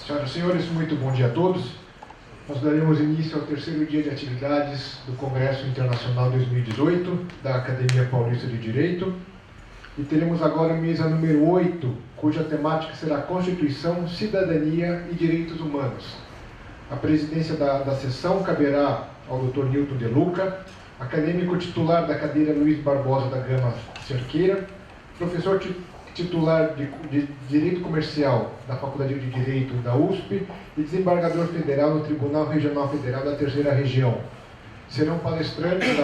Senhoras e senhores, muito bom dia a todos. Nós daremos início ao terceiro dia de atividades do Congresso Internacional 2018 da Academia Paulista de Direito e teremos agora a mesa número 8, cuja temática será Constituição, Cidadania e Direitos Humanos. A presidência da sessão caberá ao Dr. Newton De Luca, acadêmico titular da cadeira Luiz Barbosa da Gama Cerqueira, professor titular de Direito Comercial da Faculdade de Direito da USP e desembargador federal no Tribunal Regional Federal da Terceira Região. Serão palestrantes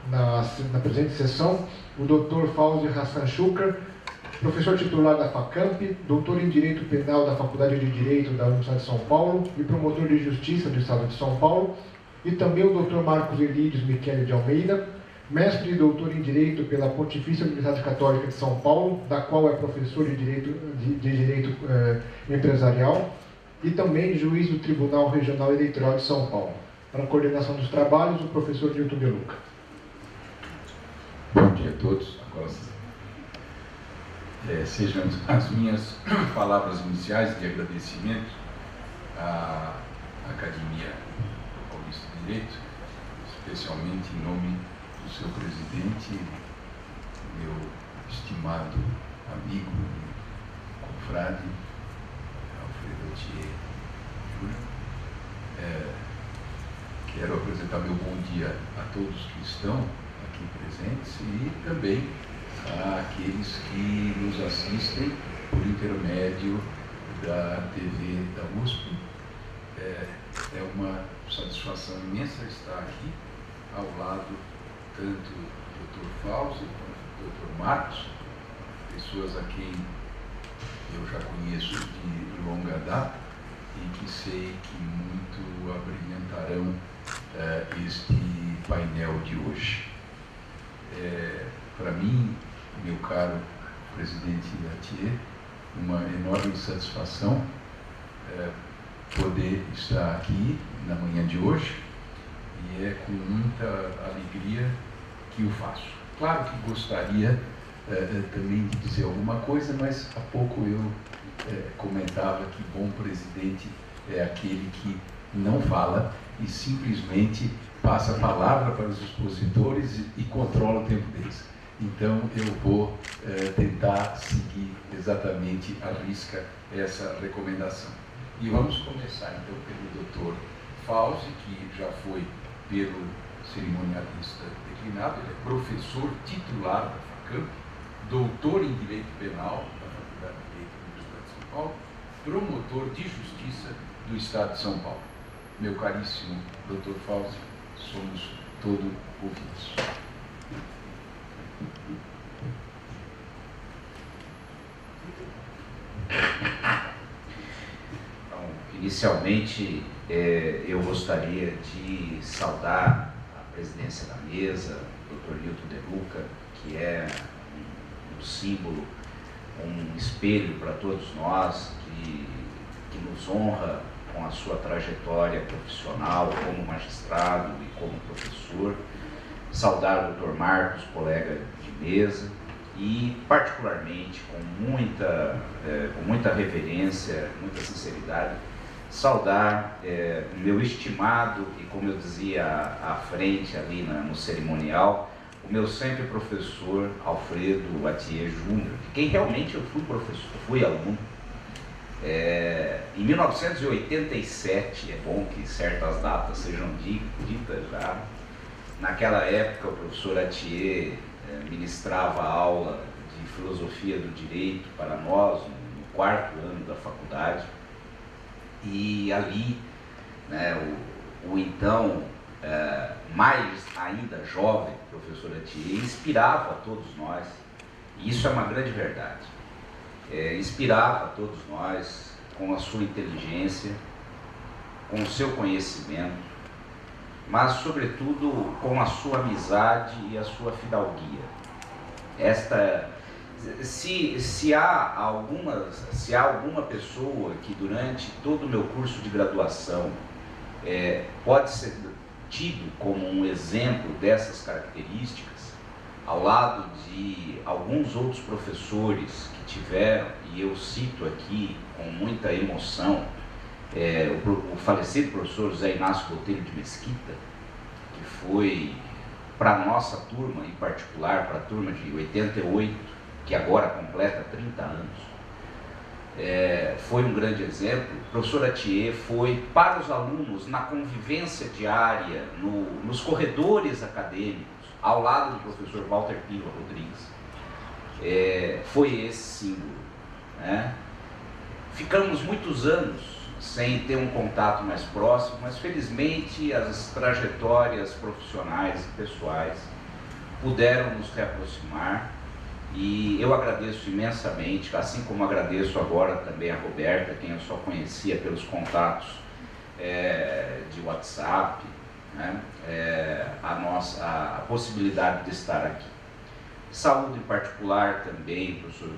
na presente sessão o Dr. Fauzi Hassan Shukr, professor titular da FACAMP, doutor em Direito Penal da Faculdade de Direito da Universidade de São Paulo e promotor de Justiça do Estado de São Paulo, e também o Dr. Marcos Elídios Michele de Almeida, mestre e doutor em Direito pela Pontifícia Universidade Católica de São Paulo, da qual é professor de Direito Empresarial, e também juiz do Tribunal Regional Eleitoral de São Paulo. Para a coordenação dos trabalhos, o professor Newton De Luca. Bom dia a todos. Agora sejam as minhas palavras iniciais de agradecimento à Academia Paulista de Direito, especialmente em nome do seu presidente, meu estimado amigo e confrade, Alfredo Thier Júnior. Quero apresentar meu bom dia a todos que estão aqui presentes e também àqueles que nos assistem por intermédio da TV da USP. É uma satisfação imensa estar aqui ao lado tanto do Dr. Fauzi quanto do Dr. Marcos, pessoas a quem eu já conheço de longa data e que sei que muito abrilhantarão este painel de hoje. Para mim, meu caro presidente Thier, uma enorme satisfação poder estar aqui na manhã de hoje, e é com muita alegria que o faço. Claro que gostaria também de dizer alguma coisa, mas há pouco eu comentava que bom presidente é aquele que não fala e simplesmente passa a palavra para os expositores e controla o tempo deles. Então eu vou tentar seguir exatamente à risca essa recomendação. E vamos começar então pelo Dr. Fauzi, que já foi pelo cerimonialista declinado. Ele é professor titular da FACAMP, doutor em Direito Penal da Faculdade de Direito da Universidade de São Paulo, promotor de Justiça do Estado de São Paulo. Meu caríssimo Dr. Fauzi, somos todo ouvidos. Então, inicialmente, eu gostaria de saudar a presidência da mesa, o Dr. Newton De Luca, que é um símbolo, um espelho para todos nós, que nos honra com a sua trajetória profissional como magistrado e como professor. Saudar o Dr. Marcos, colega de mesa, e particularmente com muita reverência, muita sinceridade, saudar meu estimado e, como eu dizia à frente ali no cerimonial, o meu sempre professor Alfredo Thier Júnior, de quem realmente eu fui professor, fui aluno. Em 1987, é bom que certas datas sejam ditas já. Naquela época, o professor Thier ministrava aula de filosofia do direito para nós, no 4º ano da faculdade, e ali, né, o então mais ainda jovem professor Thier inspirava a todos nós, e isso é uma grande verdade. Inspirava a todos nós com a sua inteligência, com o seu conhecimento, mas sobretudo com a sua amizade e a sua fidalguia. Se há alguma pessoa que durante todo o meu curso de graduação pode ser tido como um exemplo dessas características, ao lado de alguns outros professores que tiveram, e eu cito aqui com muita emoção, o falecido professor José Inácio Botelho de Mesquita, que foi, para a nossa turma em particular, para a turma de 88, que agora completa 30 anos, foi um grande exemplo. O professor Atier foi para os alunos na convivência diária, nos corredores acadêmicos, ao lado do professor Walter Pila Rodrigues. Foi esse símbolo, né? Ficamos muitos anos sem ter um contato mais próximo, mas felizmente as trajetórias profissionais e pessoais puderam nos reaproximar. E eu agradeço imensamente, assim como agradeço agora também a Roberta, quem eu só conhecia pelos contatos de WhatsApp, né? A possibilidade de estar aqui. Saúde em particular também, professor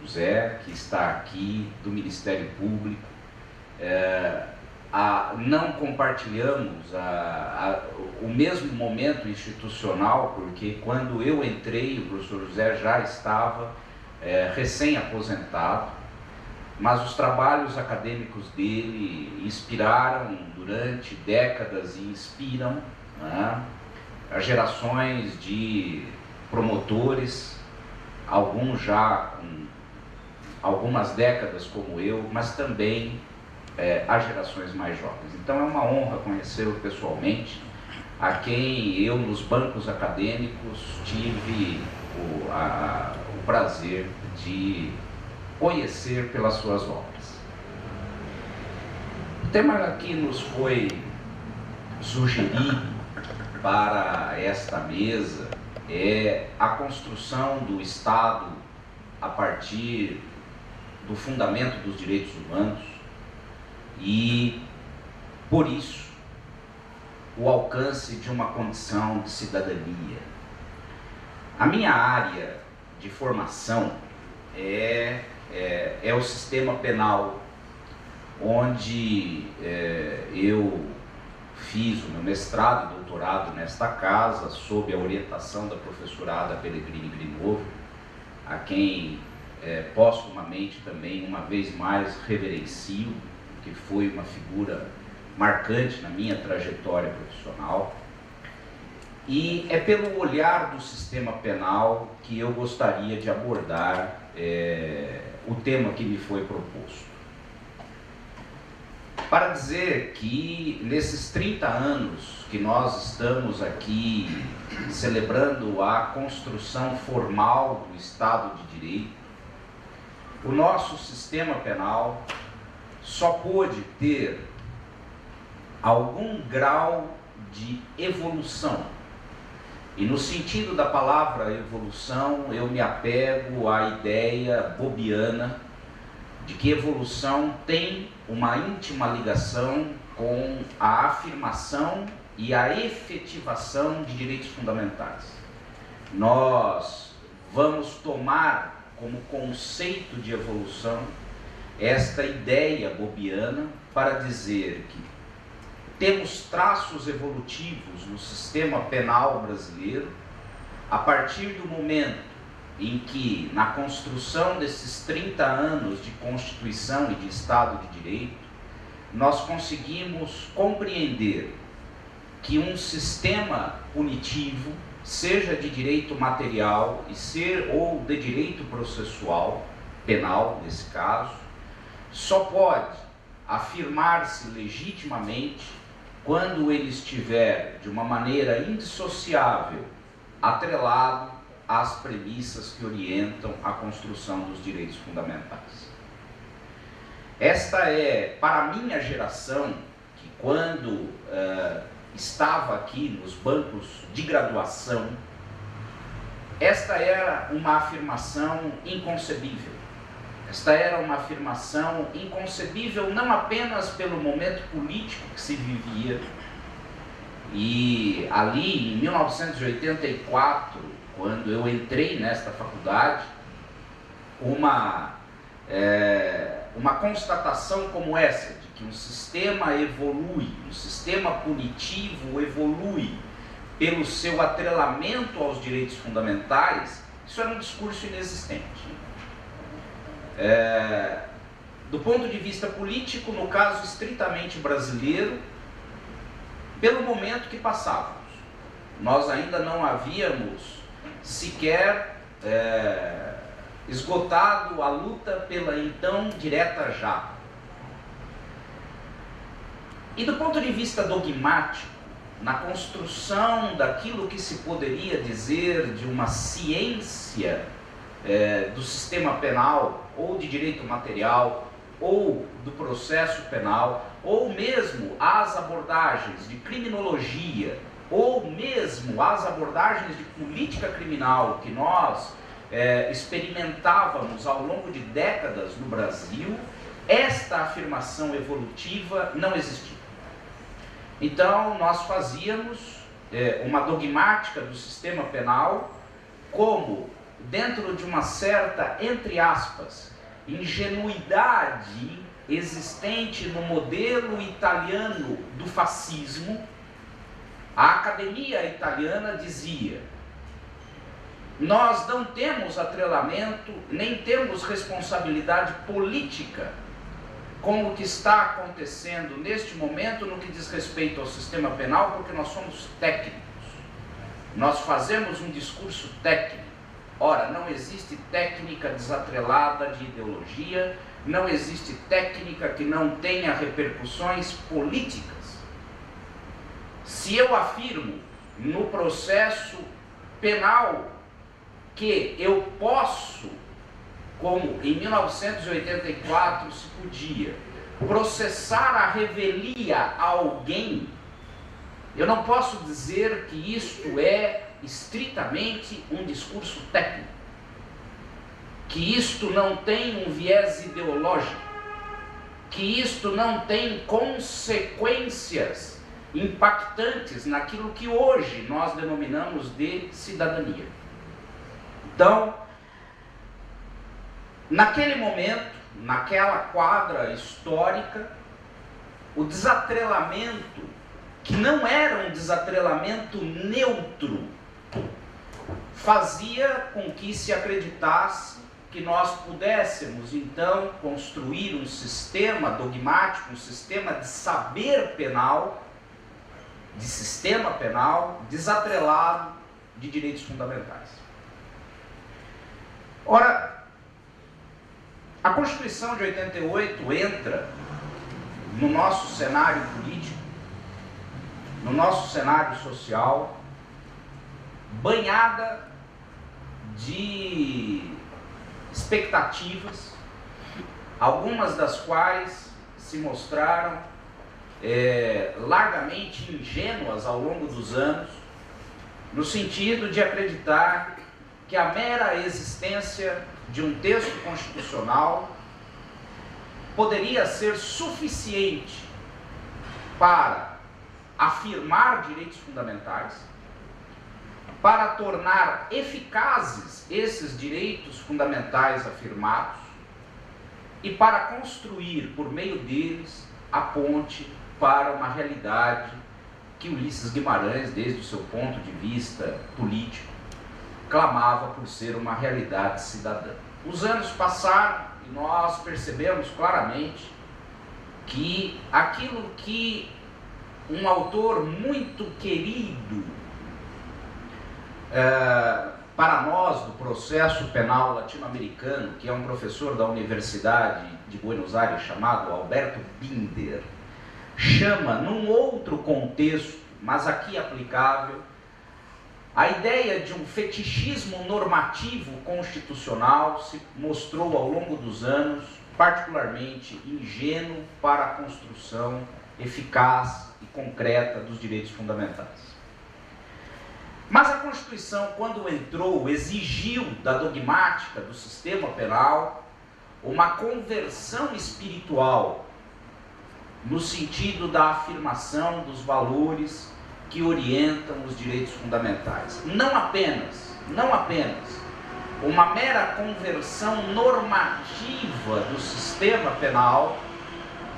José, que está aqui, do Ministério Público. Não compartilhamos o mesmo momento institucional, porque quando eu entrei, o professor José já estava recém-aposentado, mas os trabalhos acadêmicos dele inspiraram durante décadas e inspiram, né, as gerações de promotores, alguns já com algumas décadas como eu, mas também as gerações mais jovens. Então é uma honra conhecê-lo pessoalmente, a quem eu nos bancos acadêmicos tive o prazer de conhecer pelas suas obras. O tema que nos foi sugerido para esta mesa é a construção do Estado a partir do fundamento dos direitos humanos e, por isso, o alcance de uma condição de cidadania. A minha área de formação é o sistema penal, onde eu fiz o meu mestrado e doutorado nesta casa, sob a orientação da professorada Pellegrini Grinovo, a quem postumamente também, uma vez mais, reverencio, que foi uma figura marcante na minha trajetória profissional. E é pelo olhar do sistema penal que eu gostaria de abordar o tema que me foi proposto. Para dizer que nesses 30 anos que nós estamos aqui celebrando a construção formal do Estado de Direito, o nosso sistema penal só pôde ter algum grau de evolução. E no sentido da palavra evolução, eu me apego à ideia bobiana de que evolução tem uma íntima ligação com a afirmação e a efetivação de direitos fundamentais. Nós vamos tomar como conceito de evolução esta ideia bobiana para dizer que temos traços evolutivos no sistema penal brasileiro a partir do momento em que, na construção desses 30 anos de Constituição e de Estado de Direito, nós conseguimos compreender que um sistema punitivo, seja de direito material ou de direito processual, penal nesse caso, só pode afirmar-se legitimamente quando ele estiver de uma maneira indissociável atrelado às premissas que orientam a construção dos direitos fundamentais. Esta é, para a minha geração, que quando estava aqui nos bancos de graduação, esta era uma afirmação inconcebível. Esta era uma afirmação inconcebível não apenas pelo momento político que se vivia, e ali em 1984, quando eu entrei nesta faculdade, uma constatação como essa, de que um sistema evolui, um sistema punitivo evolui pelo seu atrelamento aos direitos fundamentais, isso era um discurso inexistente. do ponto de vista político, no caso estritamente brasileiro, pelo momento que passávamos. Nós ainda não havíamos sequer esgotado a luta pela então direta já. E do ponto de vista dogmático, na construção daquilo que se poderia dizer de uma ciência do sistema penal, ou de direito material, ou do processo penal, ou mesmo as abordagens de criminologia, ou mesmo as abordagens de política criminal que nós experimentávamos ao longo de décadas no Brasil, esta afirmação evolutiva não existia. Então, nós fazíamos uma dogmática do sistema penal como, dentro de uma certa, entre aspas, ingenuidade existente no modelo italiano do fascismo. A academia italiana dizia: nós não temos atrelamento, nem temos responsabilidade política com o que está acontecendo neste momento no que diz respeito ao sistema penal, porque nós somos técnicos. Nós fazemos um discurso técnico. Ora, não existe técnica desatrelada de ideologia, não existe técnica que não tenha repercussões políticas. Se eu afirmo no processo penal que eu posso, como em 1984 se podia, processar a revelia a alguém, eu não posso dizer que isto é estritamente um discurso técnico, que isto não tem um viés ideológico, que isto não tem consequências impactantes naquilo que hoje nós denominamos de cidadania. Então, naquele momento, naquela quadra histórica, o desatrelamento, que não era um desatrelamento neutro, fazia com que se acreditasse que nós pudéssemos então construir um sistema dogmático, um sistema de saber penal, de sistema penal desatrelado de direitos fundamentais. Ora, a Constituição de 88 entra no nosso cenário político, no nosso cenário social, banhada de expectativas, algumas das quais se mostraram largamente ingênuas ao longo dos anos, no sentido de acreditar que a mera existência de um texto constitucional poderia ser suficiente para afirmar direitos fundamentais, para tornar eficazes esses direitos fundamentais afirmados e para construir, por meio deles, a ponte para uma realidade que Ulisses Guimarães, desde o seu ponto de vista político, clamava por ser uma realidade cidadã. Os anos passaram e nós percebemos claramente que aquilo que um autor muito querido para nós do processo penal latino-americano, que é um professor da Universidade de Buenos Aires chamado Alberto Binder, chama num outro contexto, mas aqui aplicável, a ideia de um fetichismo normativo constitucional se mostrou ao longo dos anos particularmente ingênuo para a construção eficaz e concreta dos direitos fundamentais. Mas a Constituição, quando entrou, exigiu da dogmática do sistema penal uma conversão espiritual no sentido da afirmação dos valores que orientam os direitos fundamentais. Não apenas uma mera conversão normativa do sistema penal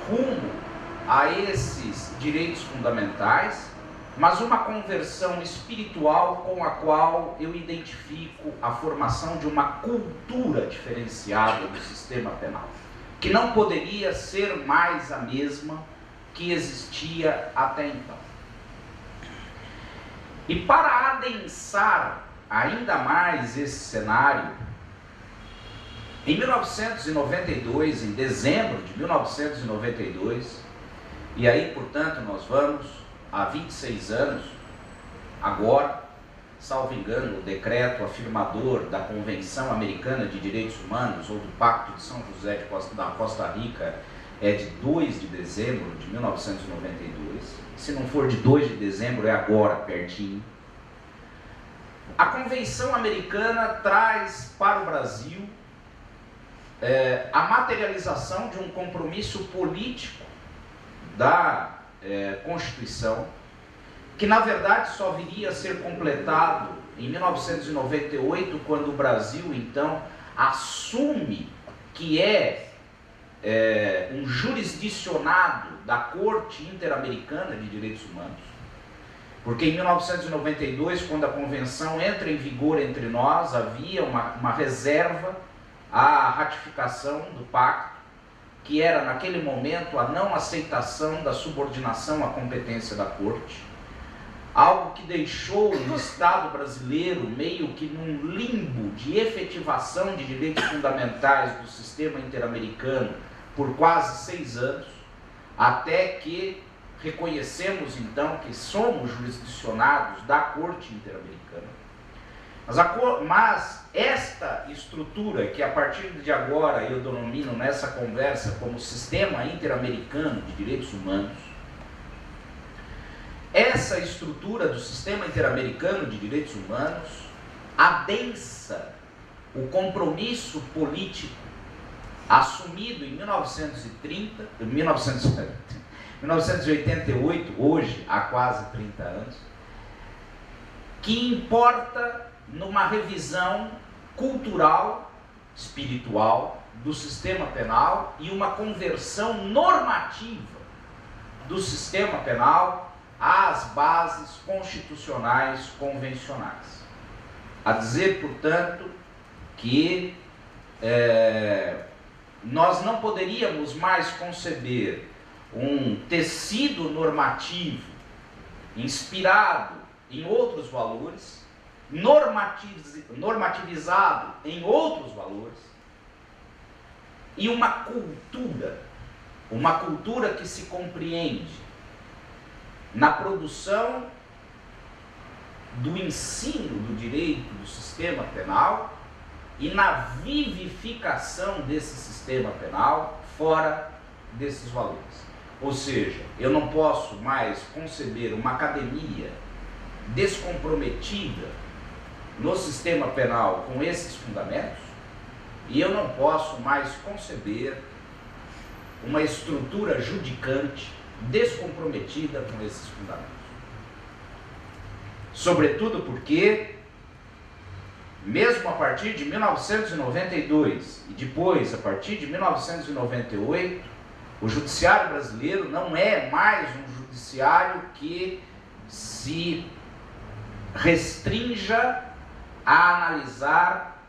rumo a esses direitos fundamentais, mas uma conversão espiritual com a qual eu identifico a formação de uma cultura diferenciada do sistema penal. que não poderia ser mais a mesma que existia até então. E para adensar ainda mais esse cenário, em 1992, em dezembro de 1992, e aí, portanto, nós vamos há 26 anos, agora, salvo engano, o decreto afirmador da Convenção Americana de Direitos Humanos, ou do Pacto de São José da Costa Rica, é de 2 de dezembro de 1992. Se não for de 2 de dezembro, é agora, pertinho. A Convenção Americana traz para o Brasil a materialização de um compromisso político da Constituição, que na verdade só viria a ser completado em 1998, quando o Brasil então assume que um jurisdicionado da Corte Interamericana de Direitos Humanos. Porque em 1992, quando a Convenção entra em vigor entre nós, havia uma reserva à ratificação do pacto, que era naquele momento a não aceitação da subordinação à competência da Corte, algo que deixou o Estado brasileiro meio que num limbo de efetivação de direitos fundamentais do sistema interamericano por quase 6 anos, até que reconhecemos então que somos jurisdicionados da Corte Interamericana. Mas esta estrutura, que a partir de agora eu denomino nessa conversa como Sistema Interamericano de Direitos Humanos, essa estrutura do Sistema Interamericano de Direitos Humanos adensa o compromisso político assumido em 1988, hoje há quase 30 anos, que importa numa revisão cultural, espiritual do sistema penal e uma conversão normativa do sistema penal às bases constitucionais convencionais. A dizer, portanto, que nós não poderíamos mais conceber um tecido normativo inspirado em outros valores, normativizado em outros valores, e uma cultura que se compreende na produção do ensino do direito do sistema penal e na vivificação desse sistema penal fora desses valores. Ou seja, eu não posso mais conceber uma academia descomprometida no sistema penal com esses fundamentos, e eu não posso mais conceber uma estrutura judicante descomprometida com esses fundamentos. Sobretudo porque, mesmo a partir de 1992 e depois a partir de 1998, o judiciário brasileiro não é mais um judiciário que se restrinja a analisar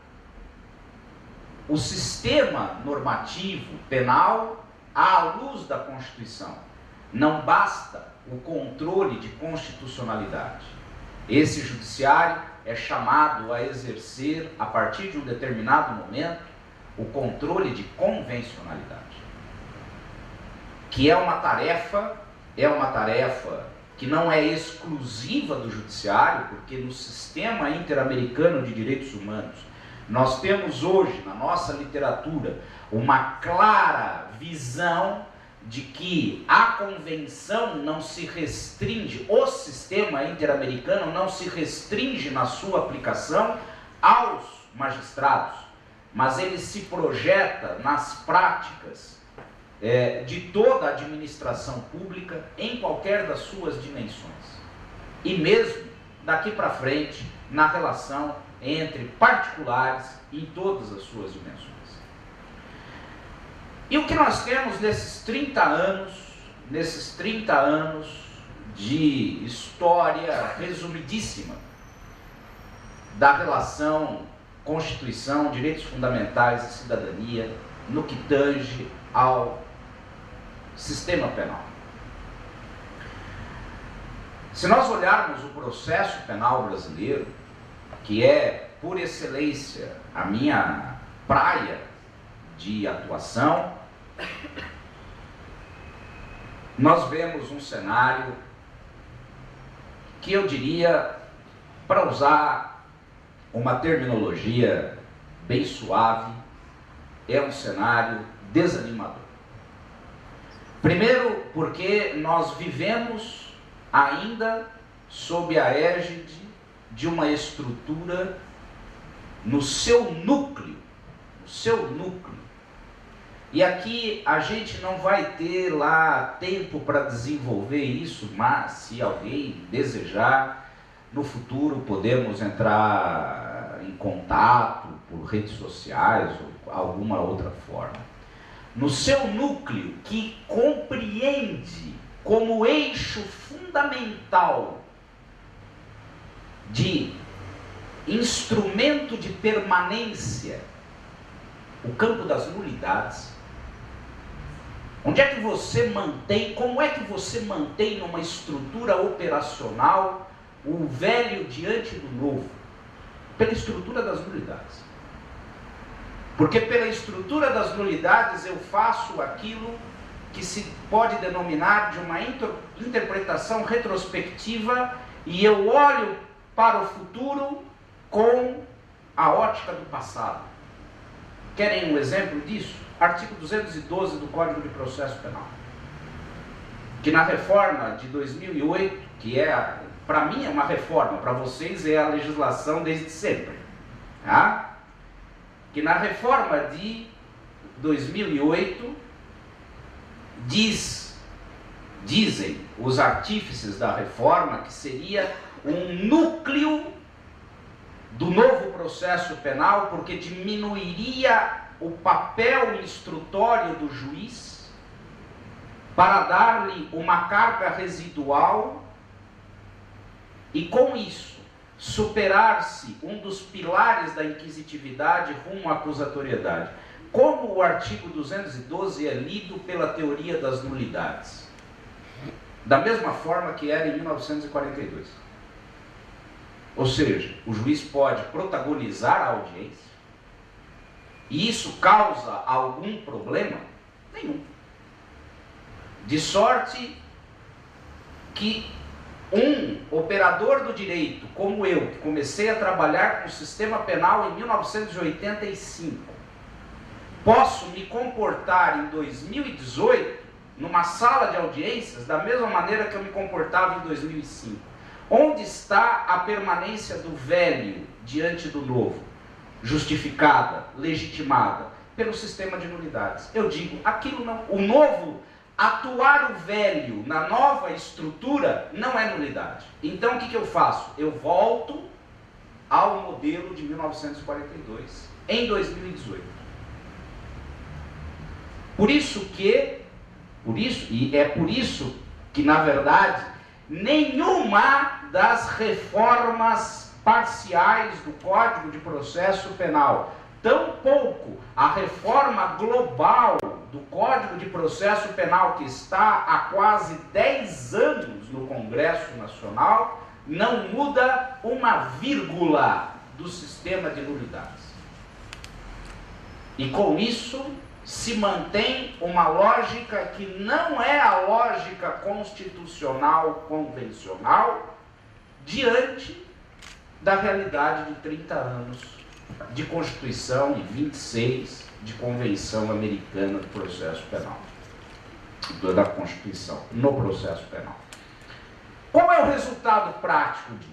o sistema normativo penal à luz da Constituição. Não basta o controle de constitucionalidade. Esse judiciário é chamado a exercer, a partir de um determinado momento, o controle de convencionalidade, que é uma tarefa que não é exclusiva do judiciário, porque no sistema interamericano de direitos humanos nós temos hoje, na nossa literatura, uma clara visão de que a convenção não se restringe, o sistema interamericano não se restringe na sua aplicação aos magistrados, mas ele se projeta nas práticas de toda a administração pública em qualquer das suas dimensões. E mesmo daqui para frente, na relação entre particulares em todas as suas dimensões. E o que nós temos nesses 30 anos de história resumidíssima da relação Constituição, direitos fundamentais e cidadania, no que tange ao sistema penal. Se nós olharmos o processo penal brasileiro, que é, por excelência, a minha praia de atuação, nós vemos um cenário que eu diria, para usar uma terminologia bem suave, é um cenário desanimador. Primeiro, porque nós vivemos ainda sob a égide de uma estrutura no seu núcleo. E aqui a gente não vai ter lá tempo para desenvolver isso, mas se alguém desejar, no futuro podemos entrar em contato por redes sociais ou alguma outra forma. No seu núcleo, que compreende como eixo fundamental de instrumento de permanência o campo das nulidades. Onde é que você mantém, como é que você mantém numa estrutura operacional o velho diante do novo? Pela estrutura das nulidades. Porque pela estrutura das nulidades eu faço aquilo que se pode denominar de uma interpretação retrospectiva, e eu olho para o futuro com a ótica do passado. Querem um exemplo disso? Artigo 212 do Código de Processo Penal, que na reforma de 2008, que é, para mim é uma reforma, para vocês é a legislação desde sempre, tá? Que na reforma de 2008 dizem os artífices da reforma que seria um núcleo do novo processo penal, porque diminuiria o papel instrutório do juiz para dar-lhe uma carga residual e, com isso, superar-se um dos pilares da inquisitividade rumo à acusatoriedade. Como o artigo 212 é lido pela teoria das nulidades? Da mesma forma que era em 1942. Ou seja, o juiz pode protagonizar a audiência, e isso causa algum problema? Nenhum. De sorte que um operador do direito, como eu, que comecei a trabalhar com o sistema penal em 1985, posso me comportar em 2018 numa sala de audiências da mesma maneira que eu me comportava em 2005. Onde está a permanência do velho diante do novo? Justificada, legitimada pelo sistema de nulidades. Eu digo, aquilo não, o novo, atuar o velho na nova estrutura não é nulidade. Então o que eu faço? Eu volto ao modelo de 1942 em 2018. Por isso que na verdade nenhuma das reformas parciais do Código de Processo Penal, tampouco a reforma global do Código de Processo Penal, que está há quase 10 anos no Congresso Nacional, não muda uma vírgula do sistema de nulidades. E com isso se mantém uma lógica que não é a lógica constitucional convencional diante da realidade de 30 anos de Constituição e 26 de Convenção Americana do Processo Penal, da Constituição no processo penal. Qual é o resultado prático disso?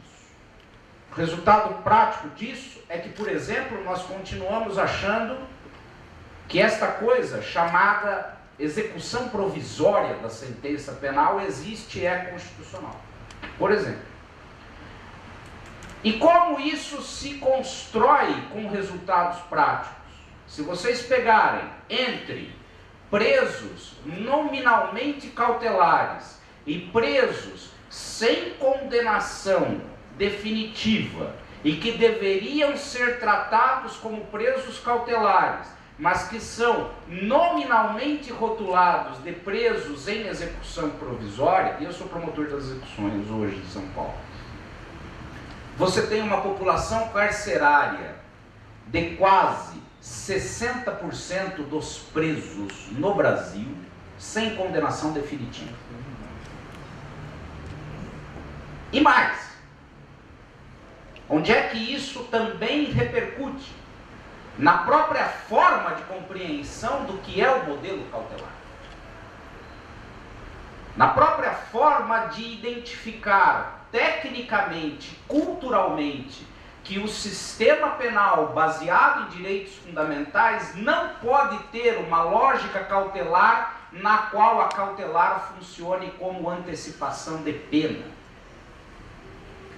O resultado prático disso é que, por exemplo, nós continuamos achando que esta coisa chamada execução provisória da sentença penal existe e é constitucional. Por exemplo. E como isso se constrói com resultados práticos? Se vocês pegarem entre presos nominalmente cautelares e presos sem condenação definitiva e que deveriam ser tratados como presos cautelares, mas que são nominalmente rotulados de presos em execução provisória, e eu sou promotor das execuções hoje em São Paulo, você tem uma população carcerária de quase 60% dos presos no Brasil sem condenação definitiva. E mais, onde é que isso também repercute? Na própria forma de compreensão do que é o modelo cautelar. Na própria forma de identificar tecnicamente, culturalmente, que o sistema penal baseado em direitos fundamentais não pode ter uma lógica cautelar na qual a cautelar funcione como antecipação de pena,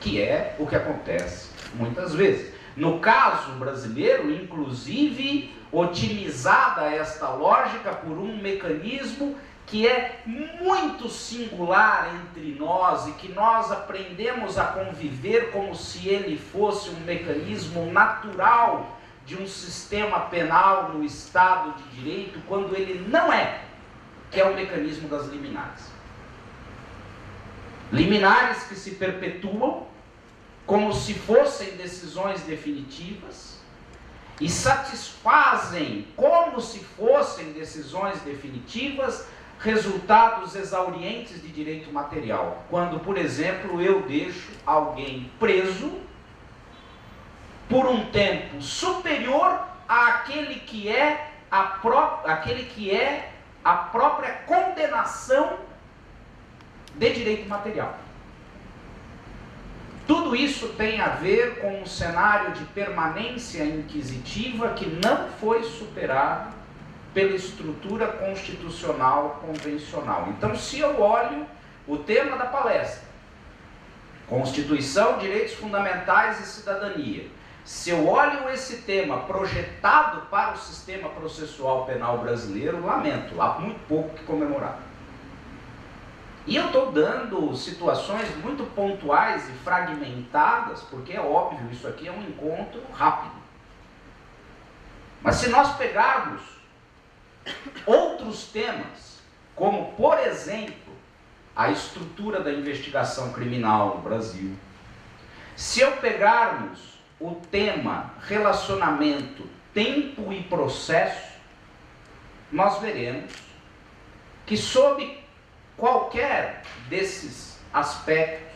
que é o que acontece muitas vezes. No caso brasileiro, inclusive, otimizada esta lógica por um mecanismo que é muito singular entre nós e que nós aprendemos a conviver como se ele fosse um mecanismo natural de um sistema penal no Estado de Direito, quando ele não é, que é o mecanismo das liminares. Liminares que se perpetuam como se fossem decisões definitivas e satisfazem como se fossem decisões definitivas resultados exaurientes de direito material. Quando, por exemplo, eu deixo alguém preso por um tempo superior àquele que é a própria condenação de direito material. Tudo isso tem a ver com um cenário de permanência inquisitiva que não foi superado pela estrutura constitucional convencional. Então, se eu olho o tema da palestra, Constituição, Direitos Fundamentais e Cidadania, se eu olho esse tema projetado para o sistema processual penal brasileiro, lamento, há muito pouco que comemorar. E eu estou dando situações muito pontuais e fragmentadas, porque é óbvio, isso aqui é um encontro rápido. Mas se nós pegarmos outros temas, como, por exemplo, a estrutura da investigação criminal no Brasil, se eu pegarmos o tema relacionamento, tempo e processo, nós veremos que sob qualquer desses aspectos,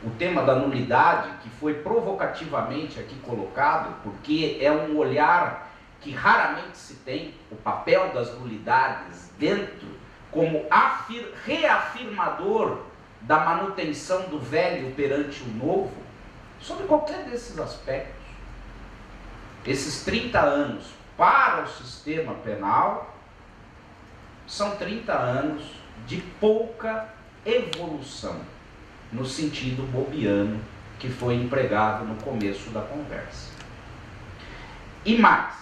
o tema da nulidade, que foi provocativamente aqui colocado, porque é um olhar que raramente se tem, o papel das nulidades dentro, como reafirmador da manutenção do velho perante o novo, sobre qualquer desses aspectos, esses 30 anos para o sistema penal são 30 anos de pouca evolução, no sentido bobiano que foi empregado no começo da conversa. E mais,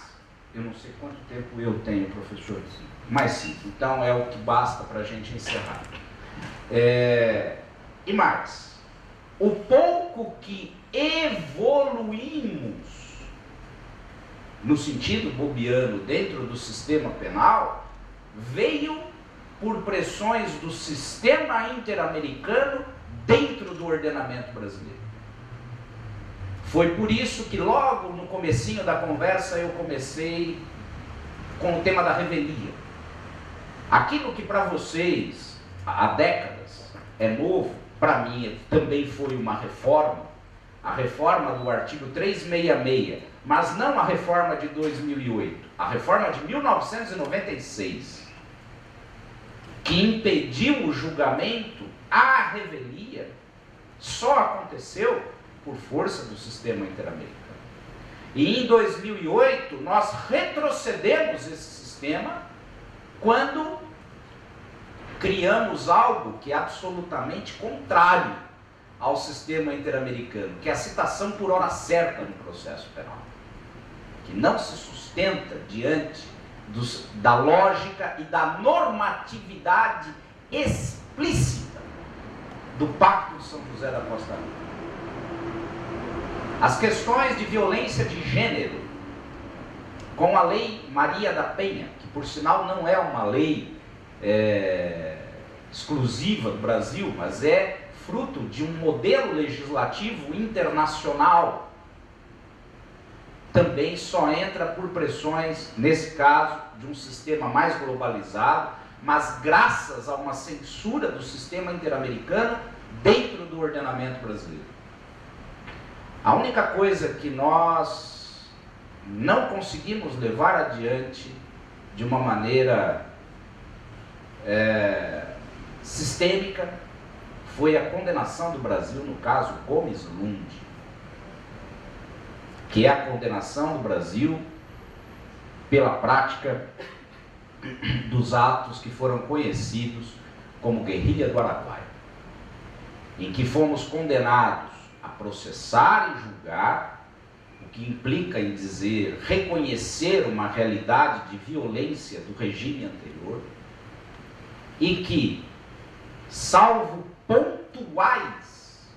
eu não sei quanto tempo eu tenho, professor, mas sim, então é o que basta para a gente encerrar. E mais, o pouco que evoluímos no sentido bobiano dentro do sistema penal veio por pressões do sistema interamericano dentro do ordenamento brasileiro. Foi por isso que logo no comecinho da conversa eu comecei com o tema da revelia. Aquilo que para vocês há décadas é novo, para mim também foi uma reforma, a reforma do artigo 366, mas não a reforma de 2008, a reforma de 1996, que impediu o julgamento à revelia, só aconteceu por força do sistema interamericano. E em 2008 nós retrocedemos esse sistema quando criamos algo que é absolutamente contrário ao sistema interamericano, que é a citação por hora certa no processo penal, que não se sustenta diante da lógica e da normatividade explícita do Pacto de São José da Costa Rica. As questões de violência de gênero, com a Lei Maria da Penha, que por sinal não é uma lei exclusiva do Brasil, mas é fruto de um modelo legislativo internacional, também só entra por pressões, nesse caso, de um sistema mais globalizado, mas graças a uma censura do sistema interamericano dentro do ordenamento brasileiro. A única coisa que nós não conseguimos levar adiante de uma maneira sistêmica foi a condenação do Brasil, no caso Gomes Lund, que é a condenação do Brasil pela prática dos atos que foram conhecidos como Guerrilha do Araguaia, em que fomos condenados a processar e julgar, o que implica em dizer, reconhecer uma realidade de violência do regime anterior, e que, salvo pontuais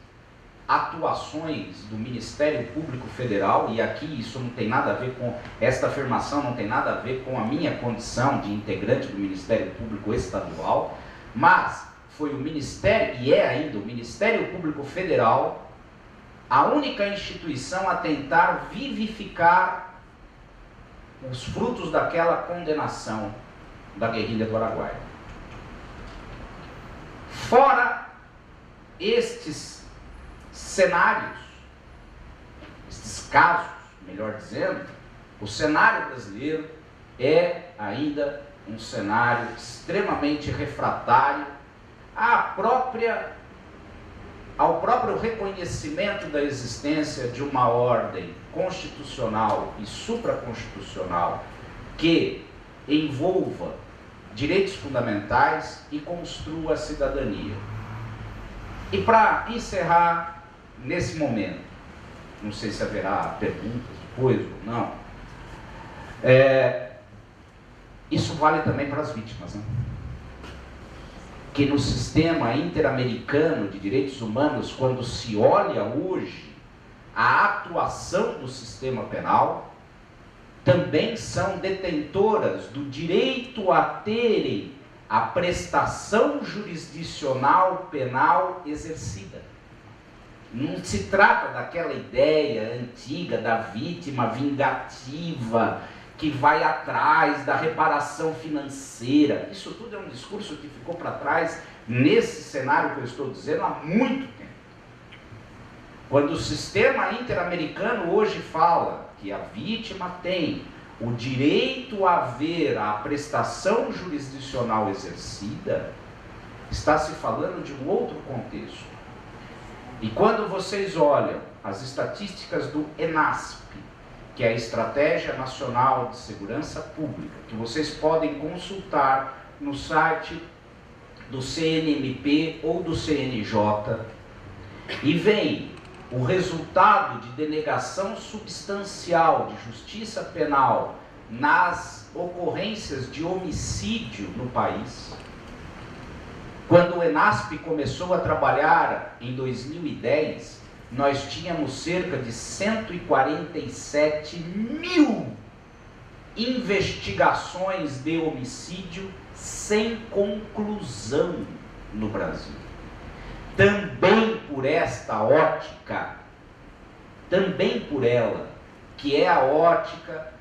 atuações do Ministério Público Federal, e aqui isso não tem nada a ver com, esta afirmação não tem nada a ver com a minha condição de integrante do Ministério Público Estadual, mas foi o Ministério, e é ainda o Ministério Público Federal, a única instituição a tentar vivificar os frutos daquela condenação da Guerrilha do Araguaia. Fora estes cenários, estes casos, melhor dizendo, o cenário brasileiro é ainda um cenário extremamente refratário ao próprio reconhecimento da existência de uma ordem constitucional e supraconstitucional que envolva direitos fundamentais e construa a cidadania. E para encerrar nesse momento, não sei se haverá perguntas depois ou não, isso vale também para as vítimas, né? Que no sistema interamericano de direitos humanos, quando se olha hoje a atuação do sistema penal, também são detentoras do direito a terem a prestação jurisdicional penal exercida. Não se trata daquela ideia antiga da vítima vingativa que vai atrás da reparação financeira. Isso tudo é um discurso que ficou para trás nesse cenário que eu estou dizendo há muito tempo. Quando o sistema interamericano hoje fala que a vítima tem o direito a ver a prestação jurisdicional exercida, está se falando de um outro contexto. E quando vocês olham as estatísticas do ENASP, que é a Estratégia Nacional de Segurança Pública, que vocês podem consultar no site do CNMP ou do CNJ, e vem o resultado de denegação substancial de justiça penal nas ocorrências de homicídio no país. Quando o ENASP começou a trabalhar em 2010, nós tínhamos cerca de 147 mil investigações de homicídio sem conclusão no Brasil. Também por esta ótica, também por ela, que é a ótica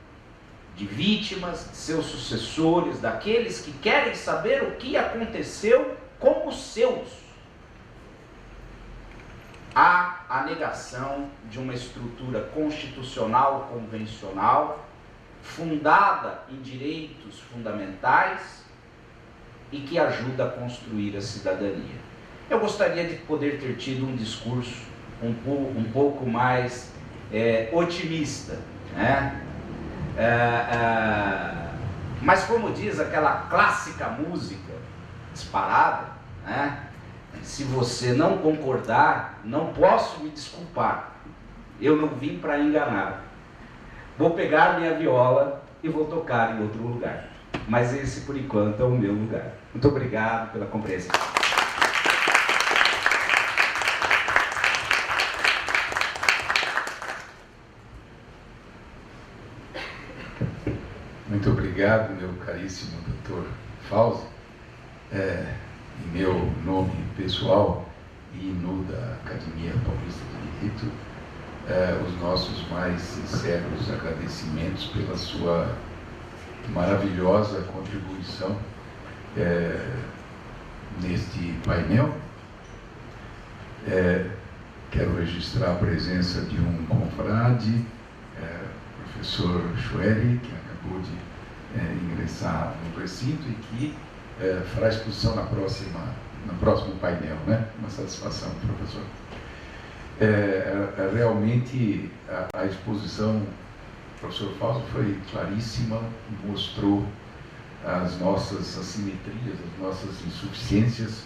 de vítimas, de seus sucessores, daqueles que querem saber o que aconteceu com os seus, há a negação de uma estrutura constitucional convencional, fundada em direitos fundamentais e que ajuda a construir a cidadania. Eu gostaria de poder ter tido um discurso um pouco mais otimista, né? Mas como diz aquela clássica música disparada, né? Se você não concordar, não posso me desculpar, eu não vim para enganar. Vou pegar minha viola e vou tocar em outro lugar, mas esse por enquanto é o meu lugar. Muito obrigado pela compreensão. obrigado, meu caríssimo Dr. Fauzi. Em meu nome pessoal e no da Academia Paulista de Direito, os nossos mais sinceros agradecimentos pela sua maravilhosa contribuição neste painel. Quero registrar a presença de um confrade, professor Chueri, que acabou de ingressar no recinto e que fará a exposição no próximo painel, né? Uma satisfação, professor. Realmente a exposição do professor Fauzi foi claríssima, mostrou as nossas assimetrias, as nossas insuficiências,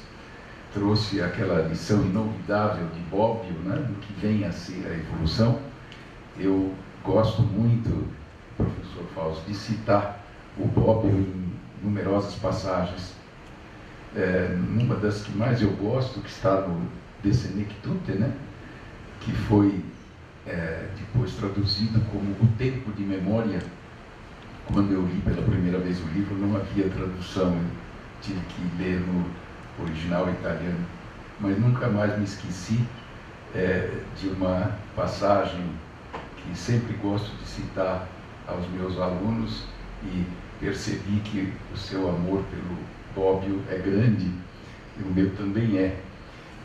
trouxe aquela lição inolvidável de Bobbio, né, do que vem a ser a evolução. Eu gosto muito, professor Fauzi, de citar o Bobbio em numerosas passagens. Uma das que mais eu gosto, que está no De Senectute, né, que foi depois traduzido como O Tempo de Memória. Quando eu li pela primeira vez o livro, não havia tradução, eu tive que ler no original italiano, mas nunca mais me esqueci de uma passagem que sempre gosto de citar aos meus alunos, e percebi que o seu amor pelo Bobbio é grande, e o meu também é.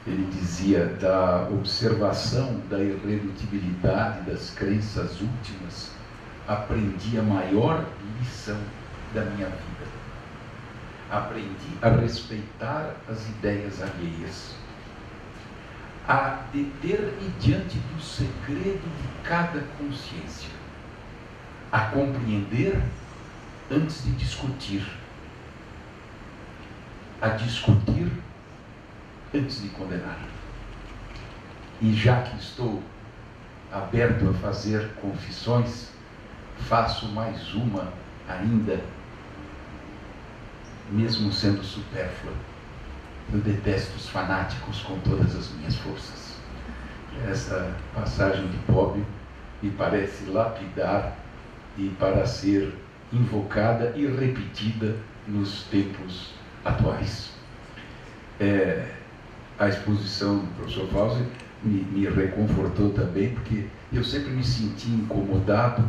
Ele dizia: da observação da irredutibilidade das crenças últimas, aprendi a maior lição da minha vida. Aprendi a respeitar as ideias alheias, a deter-me diante do segredo de cada consciência, a compreender antes de discutir, a discutir antes de condenar. E já que estou aberto a fazer confissões, faço mais uma ainda, mesmo sendo supérflua. Eu detesto os fanáticos com todas as minhas forças. Essa passagem de Bobbio me parece lapidar e para ser invocada e repetida nos tempos atuais. A exposição do professor Fauzi me reconfortou também, porque eu sempre me senti incomodado.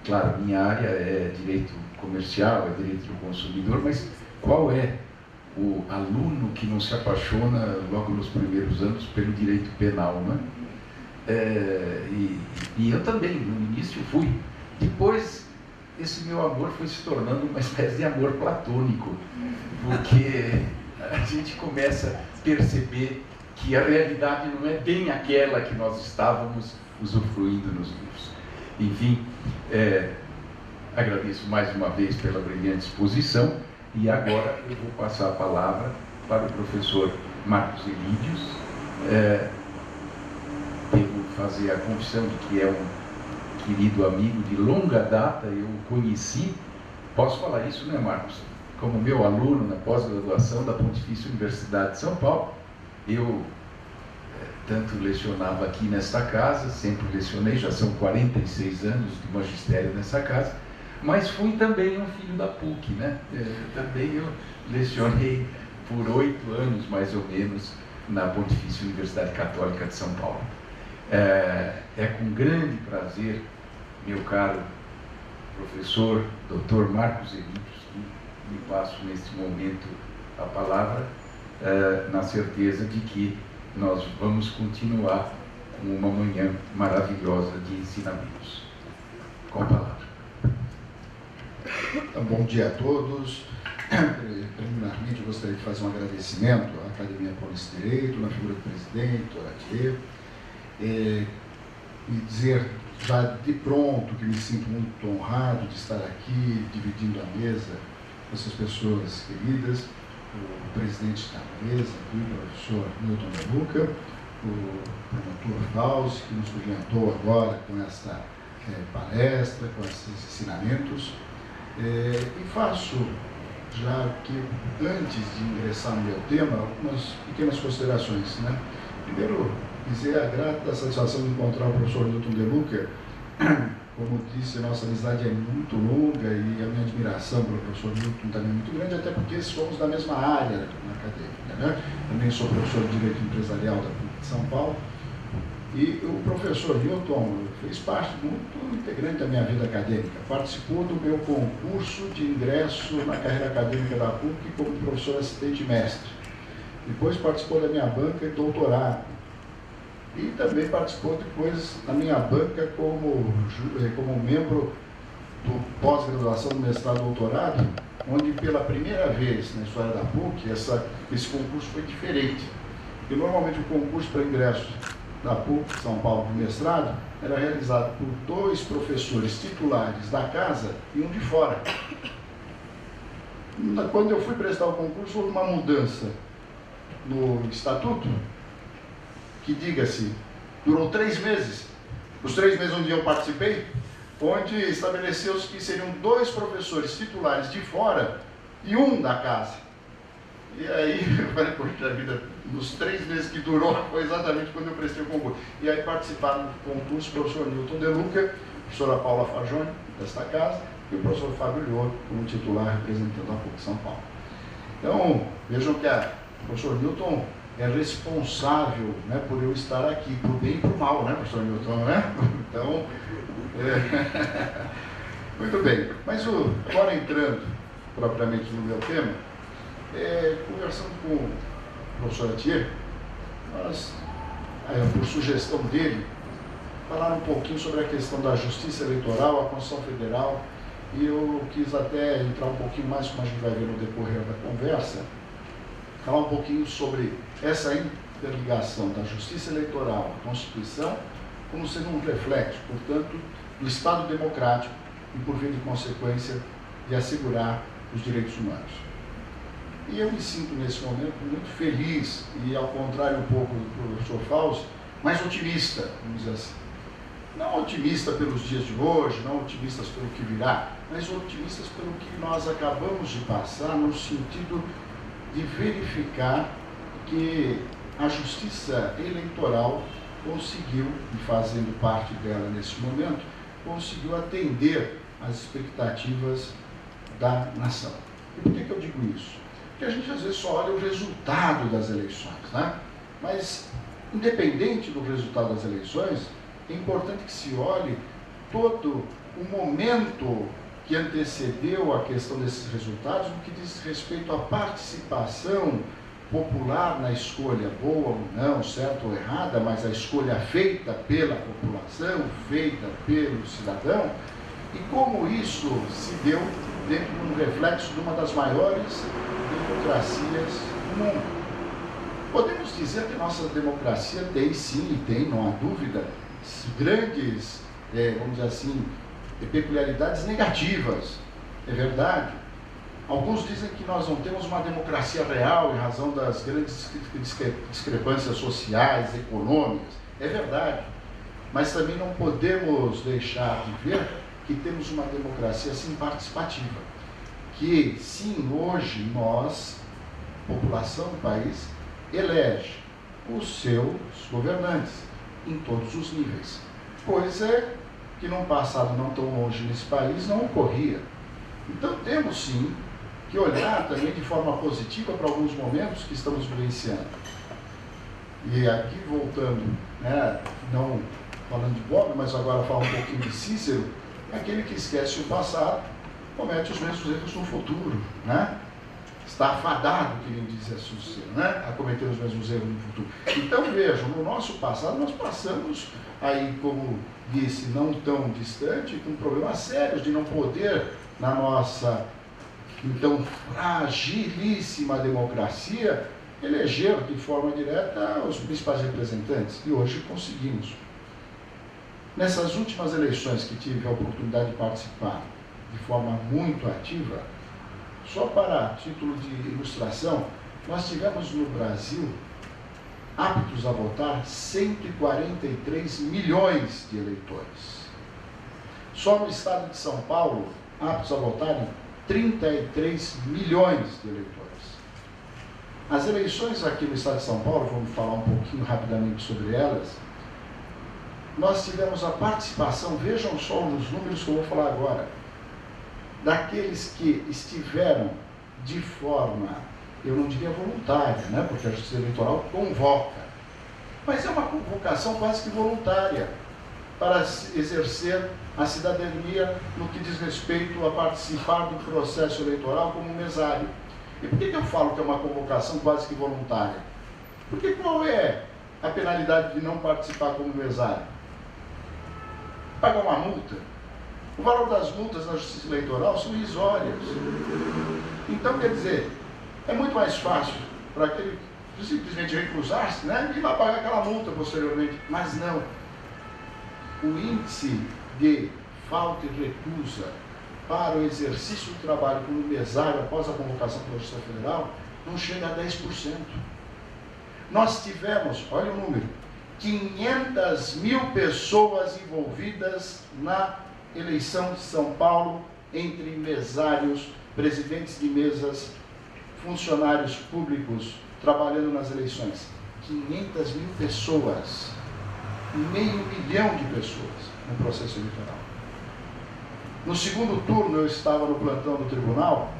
Claro, minha área é direito comercial, é direito do consumidor, mas qual é o aluno que não se apaixona logo nos primeiros anos pelo direito penal, né? E eu também, no início, fui. Depois, esse meu amor foi se tornando uma espécie de amor platônico, porque a gente começa a perceber que a realidade não é bem aquela que nós estávamos usufruindo nos livros. Enfim, agradeço mais uma vez pela brilhante exposição, e agora eu vou passar a palavra para o professor Marcos Elídios. Devo fazer a confissão de que é um querido amigo de longa data, eu o conheci, posso falar isso, né, Marcos? Como meu aluno na pós-graduação da Pontifícia Universidade de São Paulo. Eu tanto lecionava aqui nesta casa, sempre lecionei, já são 46 anos de magistério nessa casa, mas fui também um filho da PUC, né? Também eu lecionei por 8 anos, mais ou menos, na Pontifícia Universidade Católica de São Paulo. É com grande prazer, meu caro professor, Dr. Marcos Elídios, que me passo neste momento a palavra, na certeza de que nós vamos continuar com uma manhã maravilhosa de ensinamentos. Com a palavra. Então, bom dia a todos. Primeiramente, eu gostaria de fazer um agradecimento à Academia Paulista de Direito, na figura do presidente, Oratier, e dizer já de pronto que me sinto muito honrado de estar aqui, dividindo a mesa com essas pessoas queridas. O presidente está na mesa, o professor Newton de Luca, o promotor Fauzi, que nos brilhantou agora com esta palestra, com esses ensinamentos. E faço, já que antes de ingressar no meu tema, algumas pequenas considerações, né? Primeiro, dizer a grata satisfação de encontrar o professor Newton de Luca, Como disse, a nossa amizade é muito longa e a minha admiração pelo professor Newton também é muito grande, até porque somos da mesma área acadêmica, né? Também sou professor de Direito Empresarial da PUC de São Paulo. E o professor Newton fez parte muito integrante da minha vida acadêmica. Participou do meu concurso de ingresso na carreira acadêmica da PUC como professor assistente mestre. Depois participou da minha banca de doutorado. E também participou depois da minha banca como membro do pós-graduação, do mestrado e doutorado, onde pela primeira vez na história da PUC, esse concurso foi diferente. E normalmente o concurso para ingresso da PUC de São Paulo de mestrado era realizado por 2 professores titulares da casa e um de fora. Quando eu fui prestar o concurso, houve uma mudança no estatuto, que, diga-se, durou 3 meses. Os 3 meses onde eu participei, onde estabeleceu-se que seriam 2 professores titulares de fora e um da casa. E aí, eu falei, poxa vida, nos 3 meses que durou, foi exatamente quando eu prestei o concurso. E aí participaram do concurso o professor Newton De Luca, a professora Paula Fajoni, desta casa, e o professor Fábio Lior, como titular representando a PUC de São Paulo. Então, vejam que o professor Newton é responsável, né, por eu estar aqui, por bem e por mal, né, professor Newton, né? Então, muito bem. Mas agora entrando propriamente no meu tema, conversando com o professor Atier, nós, por sugestão dele, falaram um pouquinho sobre a questão da justiça eleitoral, a Constituição Federal, e eu quis até entrar um pouquinho mais, como a gente vai ver no decorrer da conversa, falar um pouquinho sobre essa interligação da justiça eleitoral à Constituição como sendo um reflexo, portanto, do Estado democrático e, por via de consequência, de assegurar os direitos humanos. E eu me sinto, nesse momento, muito feliz e, ao contrário um pouco do professor Fausto, mais otimista, vamos dizer assim. Não otimista pelos dias de hoje, não otimistas pelo que virá, mas otimistas pelo que nós acabamos de passar, no sentido de verificar que a justiça eleitoral conseguiu, e fazendo parte dela nesse momento, conseguiu atender às expectativas da nação. E por que eu digo isso? Porque a gente às vezes só olha o resultado das eleições, né? Mas, independente do resultado das eleições, é importante que se olhe todo o momento que antecedeu a questão desses resultados, no que diz respeito à participação popular na escolha, boa ou não, certa ou errada, mas a escolha feita pela população, feita pelo cidadão, e como isso se deu dentro de um reflexo de uma das maiores democracias do mundo. Podemos dizer que nossa democracia tem sim, e tem, não há dúvida, grandes, vamos dizer assim, peculiaridades negativas, é verdade. Alguns dizem que nós não temos uma democracia real em razão das grandes discrepâncias sociais, econômicas, é verdade. Mas também não podemos deixar de ver que temos uma democracia sim participativa, que sim, hoje nós, população do país, elege os seus governantes em todos os níveis, coisa que num passado não tão longe nesse país não ocorria. Então temos sim que olhar também de forma positiva para alguns momentos que estamos vivenciando. E aqui voltando, né, não falando de Bob, mas agora falar um pouquinho de Cícero, aquele que esquece o passado comete os mesmos erros no futuro, né? Está afadado, que nem dizia Cícero, né, a cometer os mesmos erros no futuro. Então vejam, no nosso passado nós passamos aí, como disse, não tão distante, com problemas sérios de não poder, na nossa então fragilíssima democracia, eleger de forma direta os principais representantes, e hoje conseguimos. Nessas últimas eleições que tive a oportunidade de participar de forma muito ativa, só para título de ilustração, nós tivemos no Brasil, aptos a votar, 143 milhões de eleitores. Só no estado de São Paulo, aptos a votarem, 33 milhões de eleitores. As eleições aqui no estado de São Paulo, vamos falar um pouquinho rapidamente sobre elas, nós tivemos a participação, vejam só os números que eu vou falar agora, daqueles que estiveram de forma, eu não diria voluntária, né, porque a Justiça Eleitoral convoca, mas é uma convocação quase que voluntária para exercer a cidadania no que diz respeito a participar do processo eleitoral como mesário. E por que eu falo que é uma convocação quase que voluntária? Porque qual é a penalidade de não participar como mesário? Pagar uma multa. O valor das multas na Justiça Eleitoral são irrisórias. Então, quer dizer, é muito mais fácil para aquele simplesmente recusar-se, né, e lá pagar aquela multa posteriormente. Mas não. O índice de falta e recusa para o exercício do trabalho como mesário após a convocação pela Justiça Federal não chega a 10%. Nós tivemos, olha o número, 500 mil pessoas envolvidas na eleição de São Paulo, entre mesários, presidentes de mesas, funcionários públicos trabalhando nas eleições. 500 mil pessoas, 500 mil de pessoas no processo eleitoral. No segundo turno, eu estava no plantão do tribunal,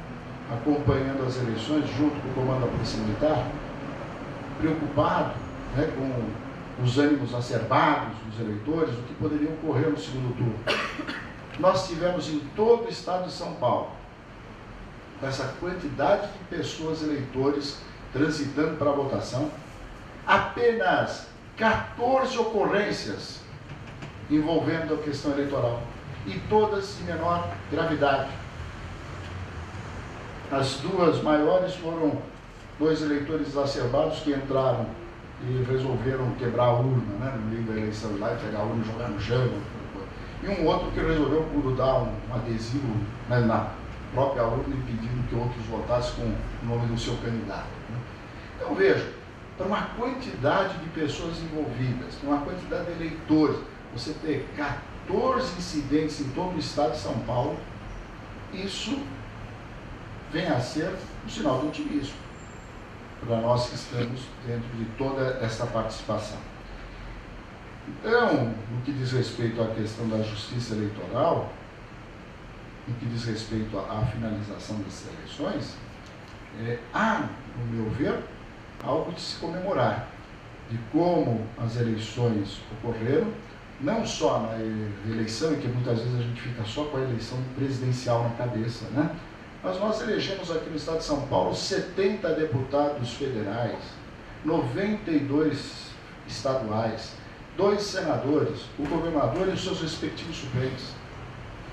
acompanhando as eleições, junto com o comando da Polícia Militar, preocupado, né, com os ânimos acerbados dos eleitores, o que poderia ocorrer no segundo turno. Nós tivemos em todo o estado de São Paulo, com essa quantidade de pessoas eleitores transitando para a votação, apenas 14 ocorrências envolvendo a questão eleitoral, e todas de menor gravidade. As duas maiores foram 2 eleitores exacerbados que entraram e resolveram quebrar a urna, né, no meio da eleição, lá e pegar a urna e jogar no chão, e um outro que resolveu grudar um adesivo, né, na própria urna, impedindo que outros votassem com o nome do seu candidato, né. Então veja, para uma quantidade de pessoas envolvidas, para uma quantidade de eleitores, você ter 14 incidentes em todo o estado de São Paulo, isso vem a ser um sinal de otimismo para nós que estamos dentro de toda essa participação. Então, no que diz respeito à questão da justiça eleitoral, no que diz respeito à finalização das eleições, há, no meu ver, algo de se comemorar, de como as eleições ocorreram, não só na eleição, em que muitas vezes a gente fica só com a eleição presidencial na cabeça, né? Mas nós elegemos aqui no estado de São Paulo 70 deputados federais, 92 estaduais, 2 senadores, o governador e os seus respectivos suplentes.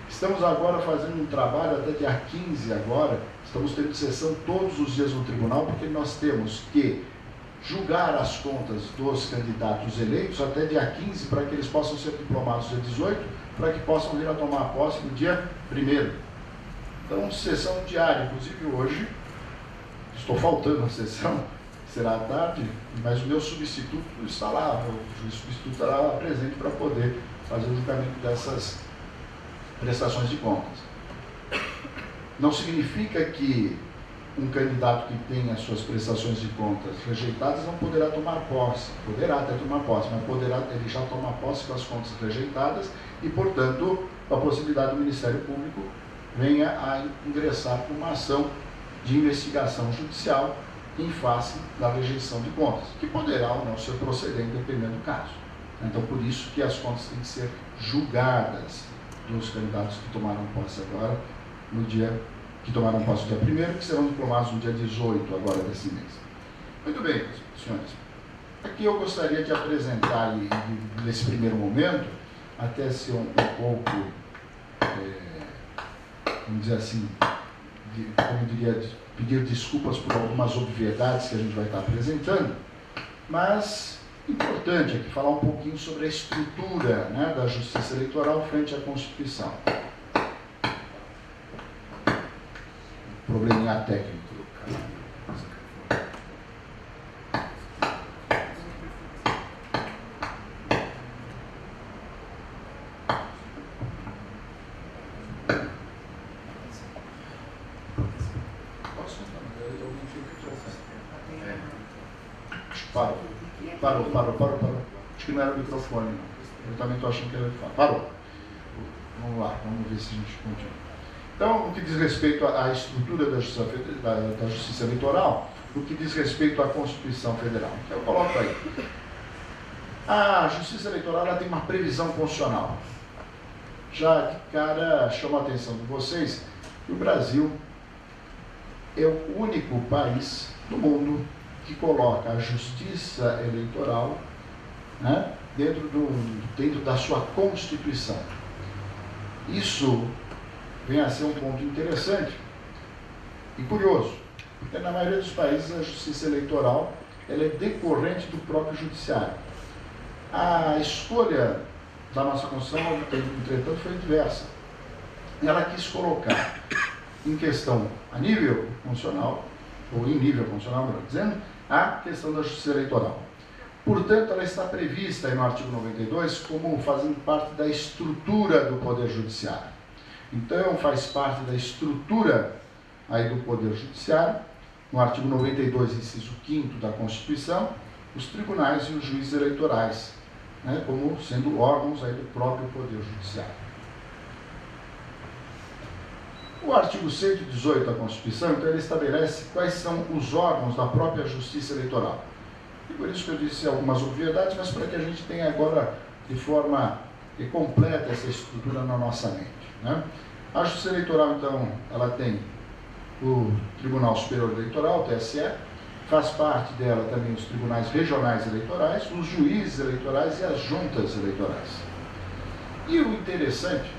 Estamos agora fazendo um trabalho até dia 15 agora, estamos tendo sessão todos os dias no tribunal, porque nós temos que julgar as contas dos candidatos eleitos até dia 15, para que eles possam ser diplomados dia 18, para que possam vir a tomar posse no dia 1º. Então, sessão diária, inclusive hoje, estou faltando a sessão, será à tarde, mas o meu substituto está lá, o substituto estará presente para poder fazer o julgamento dessas prestações de contas. Não significa que um candidato que tenha as suas prestações de contas rejeitadas não poderá tomar posse, poderá até tomar posse, mas poderá ele já tomar posse com as contas rejeitadas e, portanto, a possibilidade do Ministério Público venha a ingressar com uma ação de investigação judicial em face da rejeição de contas, que poderá ou não ser procedente dependendo do caso. Então, por isso que as contas têm que ser julgadas dos candidatos que tomaram posse agora, no dia que tomaram posse no dia 1º, que serão diplomados no dia 18 agora desse mês. Muito bem, senhores. Aqui eu gostaria de apresentar, nesse primeiro momento, até ser um pouco, vamos dizer assim, como eu diria, pedir desculpas por algumas obviedades que a gente vai estar apresentando, mas importante aqui falar um pouquinho sobre a estrutura, né, da Justiça Eleitoral frente à Constituição. Probleminha técnico. Parou. Acho que não era o microfone, não. Eu também estou achando que ele parou. Vamos lá, vamos ver se a gente continua. Então, no que diz respeito à estrutura da justiça eleitoral, no que diz respeito à Constituição Federal. Então, eu coloco aí. A Justiça Eleitoral ela tem uma previsão constitucional. Já de cara chama a atenção de vocês que o Brasil é o único país do mundo que coloca a Justiça Eleitoral, né, dentro da sua Constituição. Isso vem a ser um ponto interessante e curioso, porque na maioria dos países a justiça eleitoral ela é decorrente do próprio judiciário. A escolha da nossa Constituição, entretanto, foi diversa. Ela quis colocar em questão a nível constitucional, ou em nível constitucional, melhor dizendo, a questão da justiça eleitoral. Portanto, ela está prevista aí no artigo 92 como fazendo parte da estrutura do Poder Judiciário. Então, faz parte da estrutura aí do Poder Judiciário, no artigo 92, inciso 5º da Constituição, os tribunais e os juízes eleitorais, né, como sendo órgãos aí do próprio Poder Judiciário. O artigo 118 da Constituição, então, ele estabelece quais são os órgãos da própria Justiça Eleitoral. E por isso que eu disse algumas obviedades, mas para que a gente tenha agora, de forma completa, essa estrutura na nossa mente, né? A Justiça Eleitoral, então, ela tem o Tribunal Superior Eleitoral, o TSE, faz parte dela também os tribunais regionais eleitorais, os juízes eleitorais e as juntas eleitorais. E o interessante,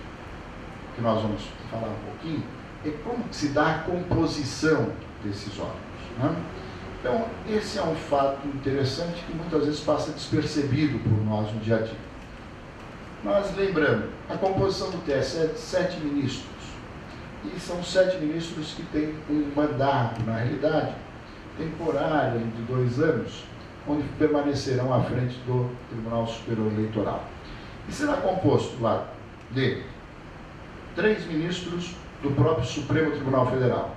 que nós vamos falar um pouquinho, é como se dá a composição desses órgãos, né? Então, esse é um fato interessante que muitas vezes passa despercebido por nós no dia a dia. Nós lembrando, a composição do TSE é de 7 ministros, e são 7 ministros que têm um mandato, na realidade, temporário de 2 anos, onde permanecerão à frente do Tribunal Superior Eleitoral. E será composto lá de 3 ministros do próprio Supremo Tribunal Federal,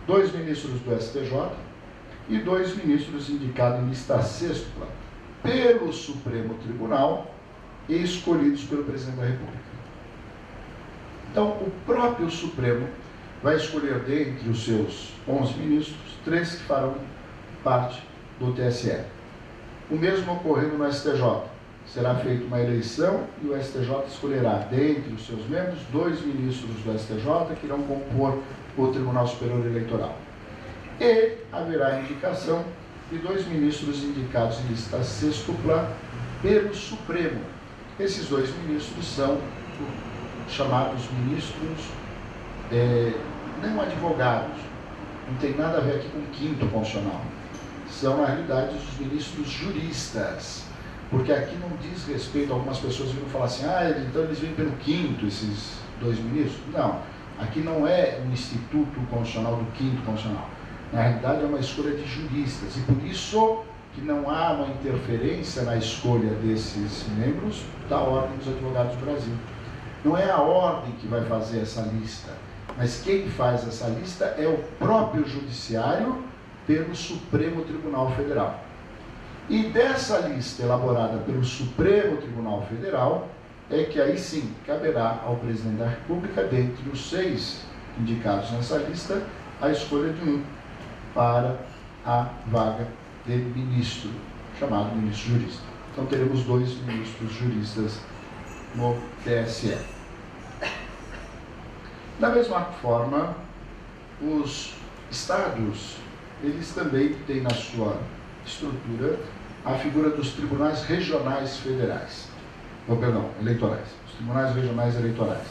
2 ministros do STJ e 2 ministros indicados em lista sextupla pelo Supremo Tribunal e escolhidos pelo Presidente da República. Então, o próprio Supremo vai escolher dentre os seus 11 ministros, 3 que farão parte do TSE. O mesmo ocorrendo no STJ. Será feita uma eleição e o STJ escolherá dentre os seus membros 2 ministros do STJ que irão compor o Tribunal Superior Eleitoral. E haverá indicação de 2 ministros indicados em lista sextupla pelo Supremo. Esses 2 ministros são chamados ministros não advogados, não tem nada a ver aqui com o 5º constitucional. São, na realidade, os ministros juristas, porque aqui não diz respeito a algumas pessoas que vão falar assim, então eles vêm pelo 5º, esses 2 ministros. Não, aqui não é um instituto constitucional do 5º constitucional. Na realidade, é uma escolha de juristas, e por isso que não há uma interferência na escolha desses membros da Ordem dos Advogados do Brasil. Não é a ordem que vai fazer essa lista, mas quem faz essa lista é o próprio Judiciário pelo Supremo Tribunal Federal. E dessa lista elaborada pelo Supremo Tribunal Federal, é que aí sim caberá ao Presidente da República, dentre os 6 indicados nessa lista, a escolha de um para a vaga de ministro, chamado ministro jurista. Então teremos 2 ministros juristas no TSE. Da mesma forma, os estados, eles também têm na sua estrutura a figura dos tribunais regionais federais, eleitorais, os tribunais regionais eleitorais.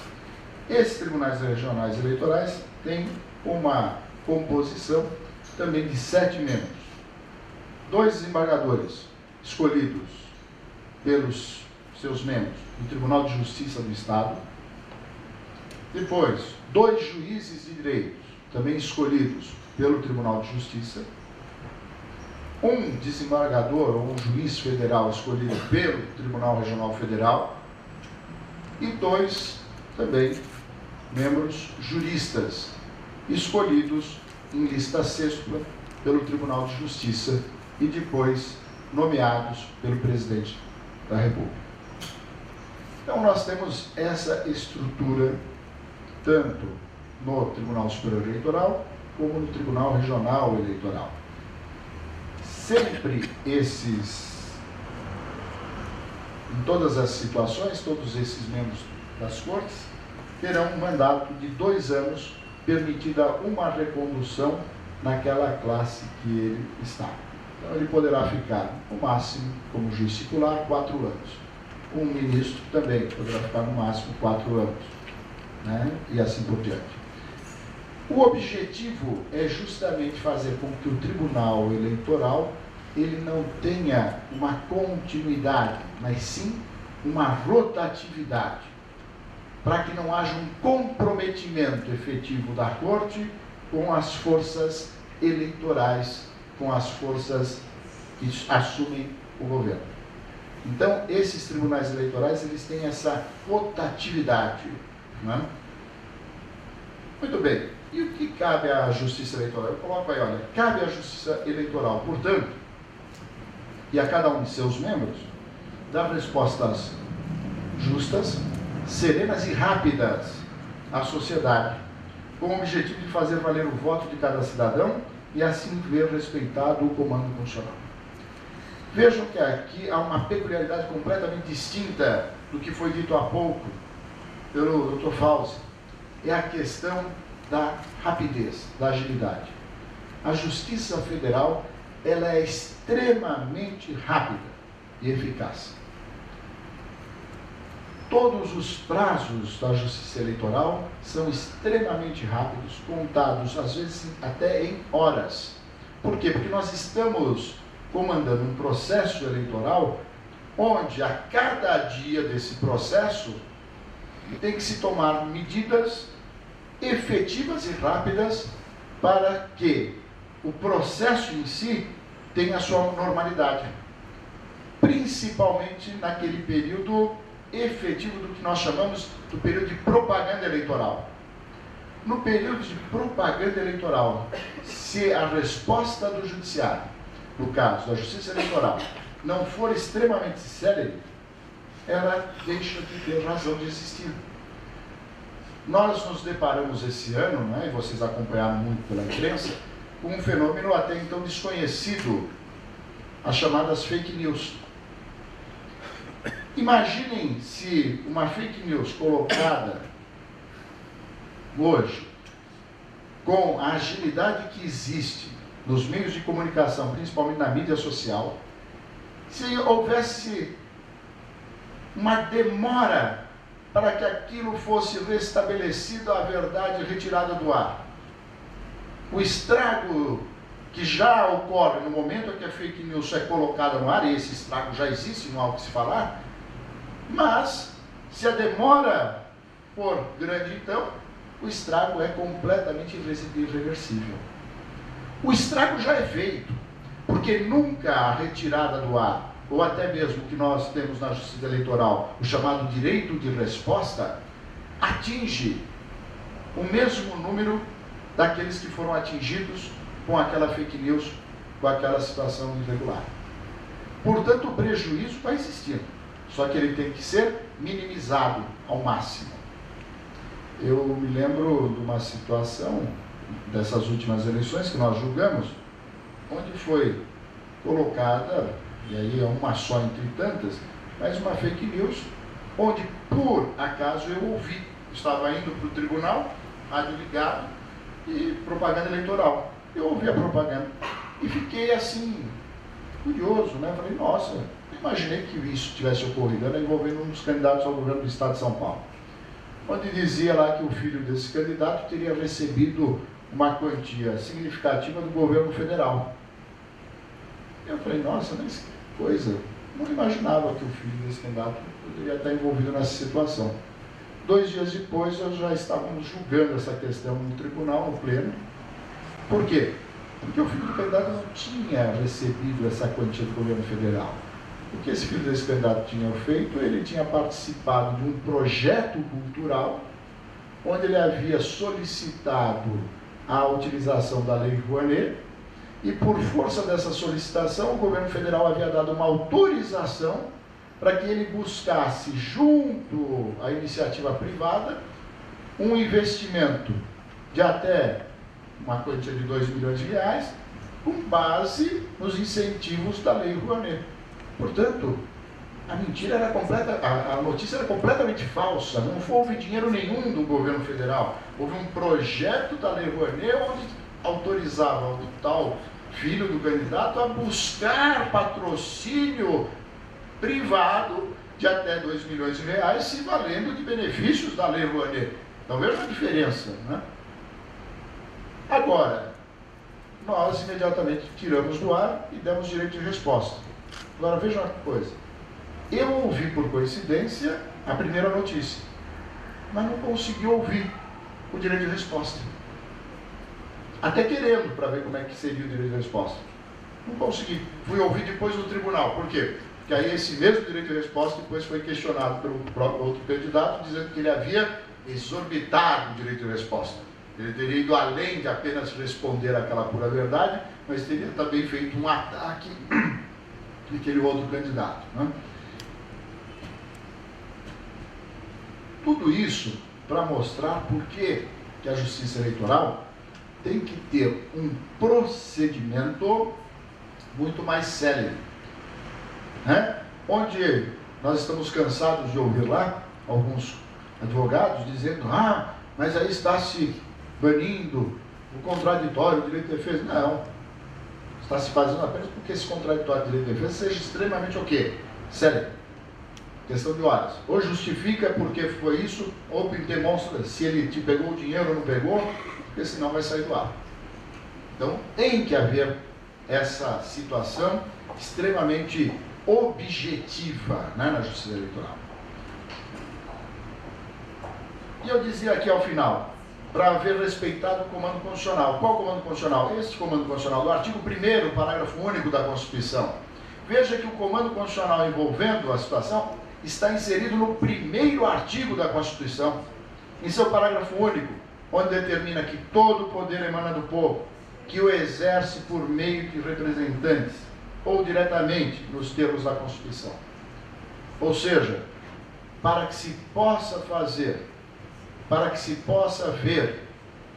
Esses tribunais regionais eleitorais têm uma composição também de 7 membros, 2 desembargadores escolhidos pelos seus membros do Tribunal de Justiça do Estado, depois 2 juízes de direito, também escolhidos pelo Tribunal de Justiça, um desembargador ou um juiz federal escolhido pelo Tribunal Regional Federal e 2 também membros juristas escolhidos em lista sextupla pelo Tribunal de Justiça e depois nomeados pelo Presidente da República. Então, nós temos essa estrutura, tanto no Tribunal Superior Eleitoral, como no Tribunal Regional Eleitoral. Sempre em todas as situações, todos esses membros das Cortes terão um mandato de 2 anos, permitida uma recondução naquela classe que ele está. Então, ele poderá ficar, no máximo, como juiz titular, 4 anos. Um ministro também poderá ficar, no máximo, 4 anos, né? E assim por diante. O objetivo é justamente fazer com que o Tribunal Eleitoral ele não tenha uma continuidade, mas sim uma rotatividade, para que não haja um comprometimento efetivo da Corte com as forças eleitorais, com as forças que assumem o governo. Então, esses tribunais eleitorais, eles têm essa rotatividade, né? Muito bem. E o que cabe à Justiça Eleitoral? Eu coloco aí, olha, cabe à Justiça Eleitoral, portanto, e a cada um de seus membros, dar respostas justas, serenas e rápidas à sociedade, com o objetivo de fazer valer o voto de cada cidadão e assim ver respeitado o comando constitucional. Vejam que aqui há uma peculiaridade completamente distinta do que foi dito há pouco pelo Dr. Fauzi. É a questão da rapidez, da agilidade. A Justiça Federal, ela é extremamente rápida e eficaz. Todos os prazos da Justiça Eleitoral são extremamente rápidos, contados às vezes até em horas. Por quê? Porque nós estamos comandando um processo eleitoral onde a cada dia desse processo tem que se tomar medidas efetivas e rápidas para que o processo em si tenha a sua normalidade, principalmente naquele período efetivo do que nós chamamos do período de propaganda eleitoral. No período de propaganda eleitoral, se a resposta do Judiciário, no caso da Justiça Eleitoral, não for extremamente célere, ela deixa de ter razão de existir. Nós nos deparamos esse ano, né, e vocês acompanharam muito pela imprensa, com um fenômeno até então desconhecido, as chamadas fake news. Imaginem se uma fake news colocada hoje, com a agilidade que existe nos meios de comunicação, principalmente na mídia social, se houvesse uma demora para que aquilo fosse restabelecido, a verdade retirada do ar. O estrago que já ocorre no momento em que a fake news é colocada no ar, e esse estrago já existe, não há o que se falar, mas se a demora for grande, então, o estrago é completamente irreversível. O estrago já é feito, porque nunca a retirada do ar, ou até mesmo o que nós temos na Justiça Eleitoral, o chamado direito de resposta, atinge o mesmo número daqueles que foram atingidos com aquela fake news, com aquela situação irregular. Portanto, o prejuízo vai existir, só que ele tem que ser minimizado ao máximo. Eu me lembro de uma situação dessas últimas eleições que nós julgamos, onde foi colocada, e aí é uma só entre tantas, mas uma fake news, onde por acaso eu ouvi, estava indo para o tribunal, rádio ligado, e propaganda eleitoral. Eu ouvi a propaganda e fiquei assim, curioso, né? Falei, nossa, imaginei que isso tivesse ocorrido, era envolvendo um dos candidatos ao governo do estado de São Paulo, onde dizia lá que o filho desse candidato teria recebido uma quantia significativa do governo federal. Eu falei, nossa, mas que coisa, não imaginava que o filho desse candidato poderia estar envolvido nessa situação. 2 dias depois, nós já estávamos julgando essa questão no tribunal, no pleno. Por quê? Porque o filho do candidato não tinha recebido essa quantia do governo federal. O que esse filho desse candidato tinha feito? Ele tinha participado de um projeto cultural, onde ele havia solicitado a utilização da Lei Rouanet, e por força dessa solicitação, o governo federal havia dado uma autorização para que ele buscasse, junto à iniciativa privada, um investimento de até uma quantia de 2 milhões de reais, com base nos incentivos da Lei Rouanet. Portanto, a mentira era completa, a notícia era completamente falsa, não houve dinheiro nenhum do governo federal. Houve um projeto da Lei Rouanet onde autorizava o tal filho do candidato a buscar patrocínio privado de até 2 milhões de reais, se valendo de benefícios da Lei Rouanet. Então veja a diferença, né? Agora, nós imediatamente tiramos do ar e demos direito de resposta. Agora veja uma coisa, eu ouvi por coincidência a primeira notícia, mas não consegui ouvir o direito de resposta. Até querendo, para ver como é que seria o direito de resposta. Não consegui. Fui ouvir depois no tribunal. Por quê? Porque aí esse mesmo direito de resposta depois foi questionado pelo próprio outro candidato, dizendo que ele havia exorbitado o direito de resposta. Ele teria ido além de apenas responder aquela pura verdade, mas teria também feito um ataque daquele outro candidato, né? Tudo isso para mostrar por que a Justiça Eleitoral tem que ter um procedimento muito mais célere, né? Onde nós estamos cansados de ouvir lá alguns advogados dizendo: ah, mas aí está se banindo o contraditório, o direito de defesa. Não, está se fazendo apenas porque esse contraditório de direito de defesa seja extremamente o quê? Célere. Questão de horas. Ou justifica porque foi isso, ou demonstra se ele te pegou o dinheiro ou não pegou, porque senão vai sair do ar. Então tem que haver essa situação extremamente objetiva, né, na Justiça Eleitoral. E eu dizia aqui ao final, para haver respeitado o comando constitucional. Qual comando constitucional? Este comando constitucional, do artigo 1º, parágrafo único da Constituição. Veja que o comando constitucional envolvendo a situação está inserido no 1º artigo da Constituição, em seu parágrafo único, onde determina que todo o poder emana do povo, que o exerce por meio de representantes, ou diretamente, nos termos da Constituição. Ou seja, para que se possa fazer, para que se possa ver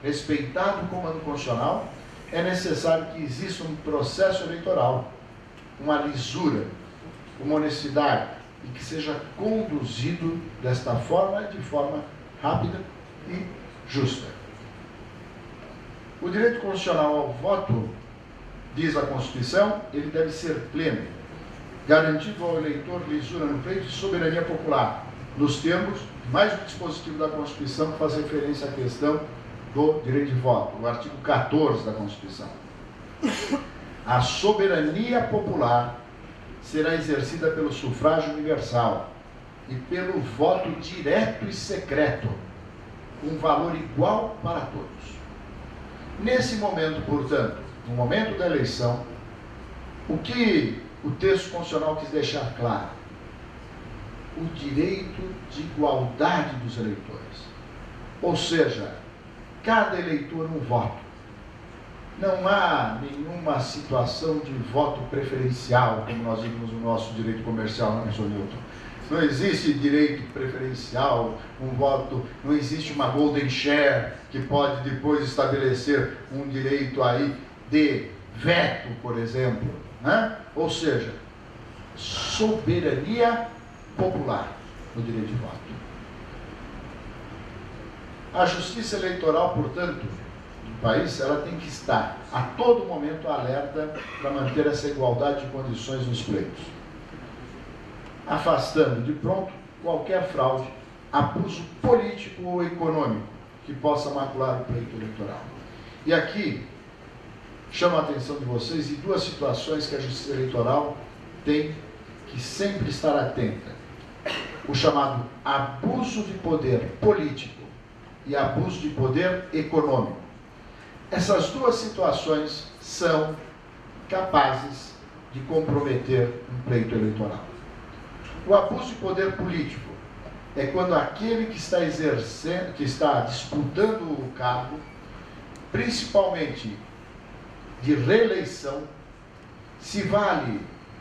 respeitado o comando constitucional, é necessário que exista um processo eleitoral, uma lisura, uma honestidade, e que seja conduzido desta forma, de forma rápida e justa. O direito constitucional ao voto, diz a Constituição, ele deve ser pleno, garantido ao eleitor lisura no pleito e soberania popular, nos termos, mais um dispositivo da Constituição que faz referência à questão do direito de voto, o artigo 14 da Constituição. A soberania popular será exercida pelo sufrágio universal e pelo voto direto e secreto, com valor igual para todos. Nesse momento, portanto, no momento da eleição, o que o texto constitucional quis deixar claro? O direito de igualdade dos eleitores. Ou seja, cada eleitor um voto. Não há nenhuma situação de voto preferencial, como nós vimos no nosso direito comercial, não é, Sr. Newton? Não existe direito preferencial, um voto, não existe uma golden share que pode depois estabelecer um direito aí de veto, por exemplo, né? Ou seja, soberania popular no direito de voto. A Justiça Eleitoral, portanto, do país, ela tem que estar a todo momento alerta para manter essa igualdade de condições nos pleitos, afastando de pronto qualquer fraude, abuso político ou econômico que possa macular o pleito eleitoral. E aqui chamo a atenção de vocês em duas situações que a Justiça Eleitoral tem que sempre estar atenta: o chamado abuso de poder político e abuso de poder econômico. Essas duas situações são capazes de comprometer um pleito eleitoral. O abuso de poder político é quando aquele que está exercendo, que está disputando o cargo, principalmente de reeleição, se vale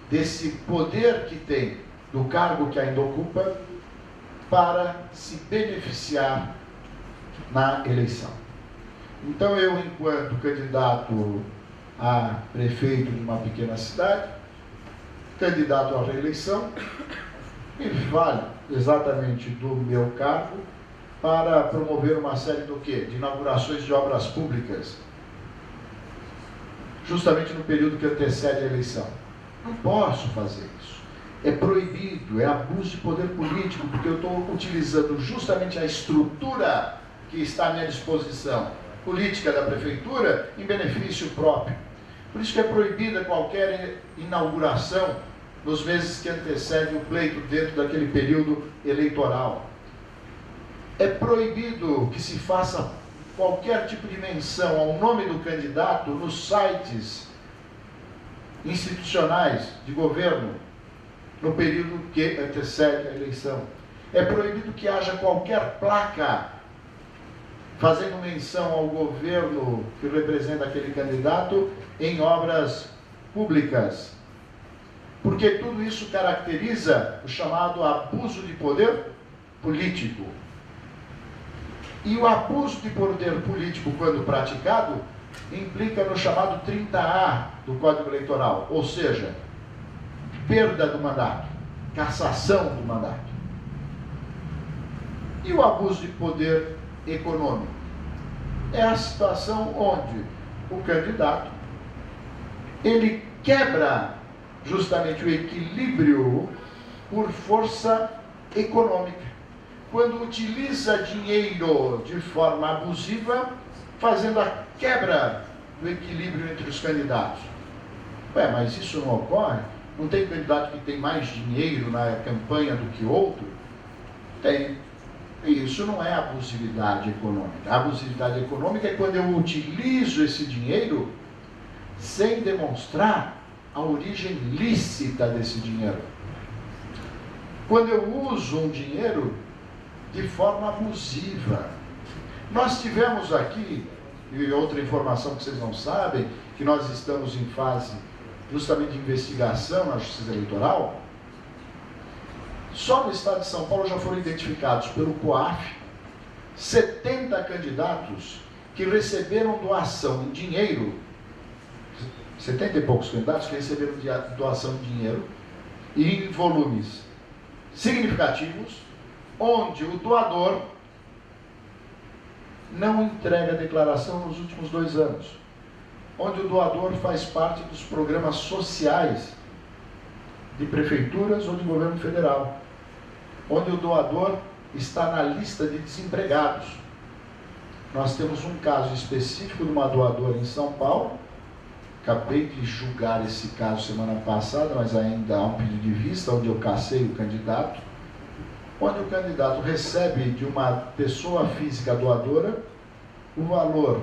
desse poder que tem do cargo que ainda ocupa para se beneficiar na eleição. Então eu, enquanto candidato a prefeito de uma pequena cidade, candidato à reeleição, me vale exatamente do meu cargo para promover uma série do quê? De inaugurações de obras públicas, justamente no período que antecede a eleição. Não posso fazer isso. É proibido, é abuso de poder político, porque eu estou utilizando justamente a estrutura que está à minha disposição, política da prefeitura, em benefício próprio. Por isso que é proibida qualquer inauguração nos meses que antecedem o pleito dentro daquele período eleitoral. É proibido que se faça qualquer tipo de menção ao nome do candidato nos sites institucionais de governo no período que antecede a eleição. É proibido que haja qualquer placa fazendo menção ao governo que representa aquele candidato em obras públicas, porque tudo isso caracteriza o chamado abuso de poder político. E o abuso de poder político, quando praticado, implica no chamado 30A do Código Eleitoral, ou seja, perda do mandato, cassação do mandato. E o abuso de poder econômico é a situação onde o candidato ele quebra justamente o equilíbrio por força econômica, quando utiliza dinheiro de forma abusiva, fazendo a quebra do equilíbrio entre os candidatos. Ué, mas isso não ocorre? Não tem candidato que tem mais dinheiro na campanha do que outro? Tem. E isso não é abusividade econômica. A abusividade econômica é quando eu utilizo esse dinheiro sem demonstrar a origem lícita desse dinheiro. Quando eu uso um dinheiro de forma abusiva. Nós tivemos aqui, e outra informação que vocês não sabem, que nós estamos em fase justamente de investigação na Justiça Eleitoral. Só no estado de São Paulo já foram identificados pelo COAF 70 candidatos que receberam doação em dinheiro, 70 e poucos candidatos que receberam doação em dinheiro, e em volumes significativos, onde o doador não entrega a declaração nos últimos 2 anos, onde o doador faz parte dos programas sociais de prefeituras ou de governo federal, onde o doador está na lista de desempregados. Nós temos um caso específico de uma doadora em São Paulo, acabei de julgar esse caso semana passada, mas ainda há um pedido de vista, onde eu cacei o candidato, onde o candidato recebe de uma pessoa física doadora o valor.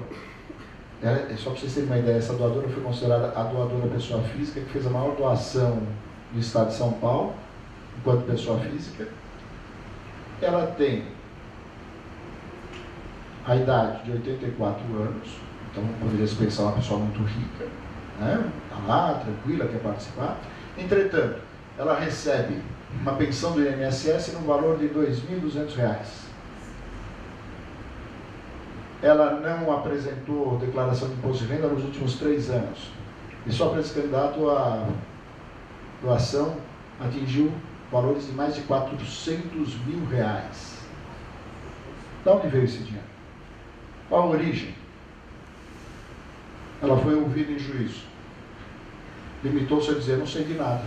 Só para vocês terem uma ideia, essa doadora foi considerada a doadora pessoa física que fez a maior doação do estado de São Paulo, enquanto pessoa física. Ela tem a idade de 84 anos, então poderia se pensar uma pessoa muito rica, né? Está lá, tranquila, quer participar. Entretanto, ela recebe uma pensão do INSS no valor de R$ 2.200. Ela não apresentou declaração de imposto de renda nos últimos 3 anos. E só para esse candidato a doação atingiu valores de mais de R$ 400 mil. De onde veio esse dinheiro? Qual a origem? Ela foi ouvida em juízo. Limitou-se a dizer, não sei de nada.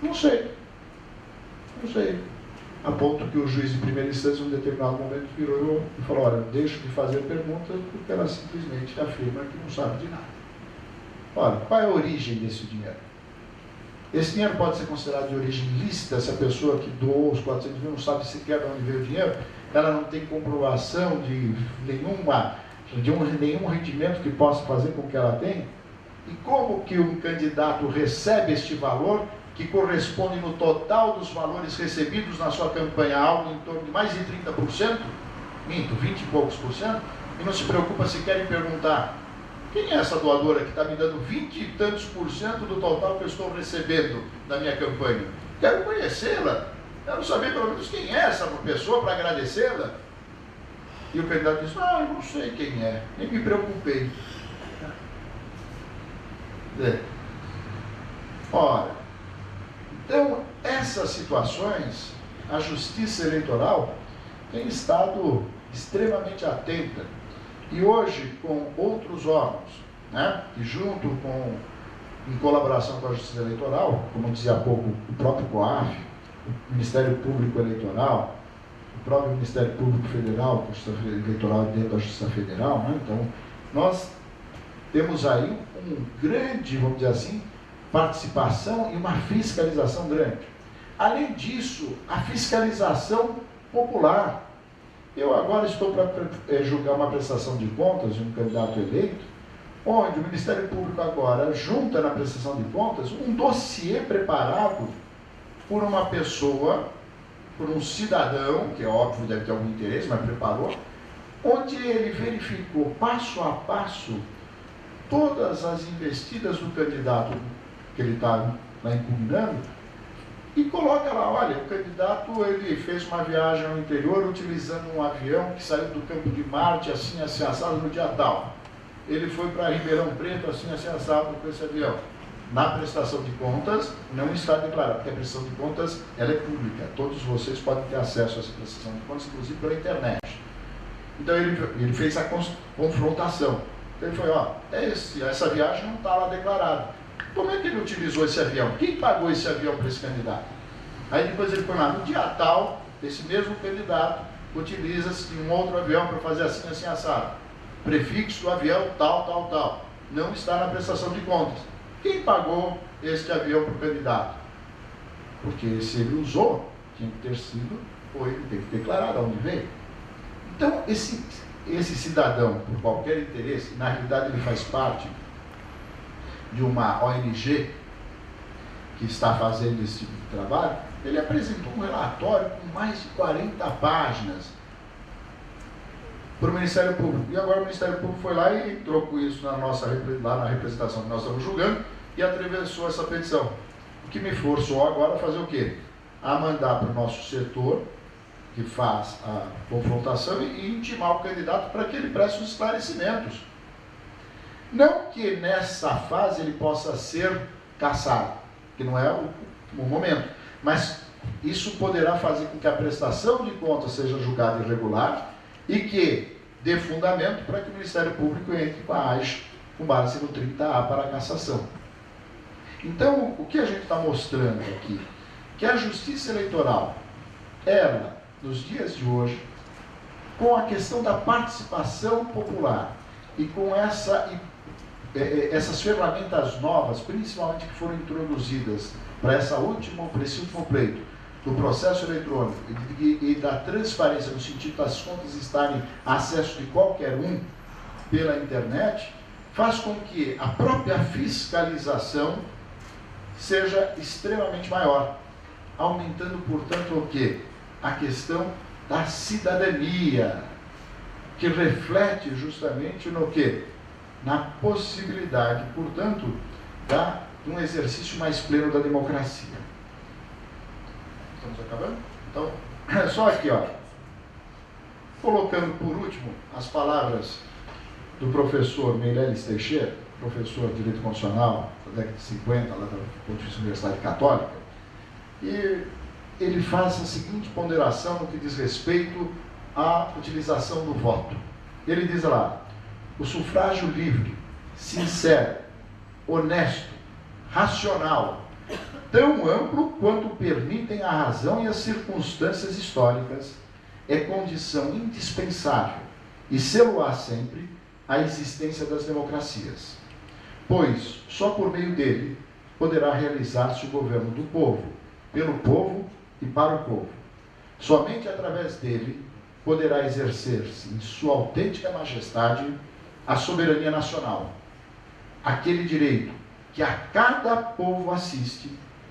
Não sei. A ponto que o juiz de primeira instância, em um determinado momento, virou e falou, olha, deixo de fazer perguntas porque ela simplesmente afirma que não sabe de nada. Ora, qual é a origem desse dinheiro? Esse dinheiro pode ser considerado de origem lícita se a pessoa que doou os 400 mil não sabe sequer de onde veio o dinheiro, ela não tem comprovação de nenhum rendimento que possa fazer com que ela tenha. E como que um candidato recebe este valor, que corresponde no total dos valores recebidos na sua campanha, algo em torno de mais de 30%, 20 e poucos por cento, e não se preocupa sequer em perguntar, Quem é essa doadora que está me dando 20 e tantos por cento do total que eu estou recebendo na minha campanha? Quero conhecê-la. Quero saber pelo menos quem é essa pessoa para agradecê-la. E o candidato diz, eu não sei quem é, nem me preocupei. Ora, então, essas situações, a Justiça Eleitoral tem estado extremamente atenta. E hoje, com outros órgãos, né, e junto com, em colaboração com a Justiça Eleitoral, como dizia há pouco, o próprio COAF, o Ministério Público Eleitoral, o próprio Ministério Público Federal, a Justiça Eleitoral dentro da Justiça Federal, né? Então, nós temos aí um grande, vamos dizer assim, participação e uma fiscalização grande. Além disso, a fiscalização popular. Eu agora estou para julgar uma prestação de contas de um candidato eleito, onde o Ministério Público agora junta na prestação de contas um dossiê preparado por uma pessoa, por um cidadão, que é óbvio deve ter algum interesse, mas preparou, onde ele verificou passo a passo todas as investidas do candidato que ele está lá impugnando e coloca lá, olha, o candidato ele fez uma viagem ao interior utilizando um avião que saiu do Campo de Marte, assim assado no dia tal. Ele foi para Ribeirão Preto, assim assado com esse avião. Na prestação de contas, não está declarado, porque a prestação de contas ela é pública. Todos vocês podem ter acesso a essa prestação de contas, inclusive pela internet. Então ele fez a confrontação. Então ele foi, essa viagem não está lá declarada. Como é que ele utilizou esse avião? Quem pagou esse avião para esse candidato? Aí depois ele põe lá, no dia tal, esse mesmo candidato utiliza-se um outro avião para fazer assim assado. Prefixo do avião tal. Não está na prestação de contas. Quem pagou este avião para o candidato? Porque se ele usou, tinha que ter sido, ou ele tem que declarar de onde veio. Então, esse cidadão, por qualquer interesse, na realidade ele faz parte de uma ONG que está fazendo esse tipo de trabalho, ele apresentou um relatório com mais de 40 páginas para o Ministério Público. E agora o Ministério Público foi lá e entrou com isso lá na representação que nós estamos julgando e atravessou essa petição. O que me forçou agora a fazer o quê? A mandar para o nosso setor, que faz a confrontação, e intimar o candidato para que ele preste os esclarecimentos. Não que nessa fase ele possa ser cassado, que não é o momento, mas isso poderá fazer com que a prestação de contas seja julgada irregular e que dê fundamento para que o Ministério Público entre com a AIS com base no 30A para a cassação. Então, o que a gente está mostrando aqui? Que a Justiça Eleitoral, ela, nos dias de hoje, com a questão da participação popular e com essas ferramentas novas, principalmente que foram introduzidas para esse último pleito do processo eletrônico e da transparência, no sentido das contas estarem a acesso de qualquer um pela internet, faz com que a própria fiscalização seja extremamente maior, aumentando, portanto, o quê? A questão da cidadania, que reflete justamente no quê? Na possibilidade, portanto, de um exercício mais pleno da democracia. Estamos acabando? Então, só aqui, colocando por último as palavras do professor Meirelles Teixeira, professor de Direito Constitucional da década de 50, lá da Pontifícia Universidade Católica, e ele faz a seguinte ponderação no que diz respeito à utilização do voto. Ele diz lá, o sufrágio livre, sincero, honesto, racional, tão amplo quanto permitem a razão e as circunstâncias históricas, é condição indispensável e selo-á sempre a existência das democracias, pois só por meio dele poderá realizar-se o governo do povo, pelo povo e para o povo. Somente através dele poderá exercer-se em sua autêntica majestade a soberania nacional, aquele direito que a cada povo assiste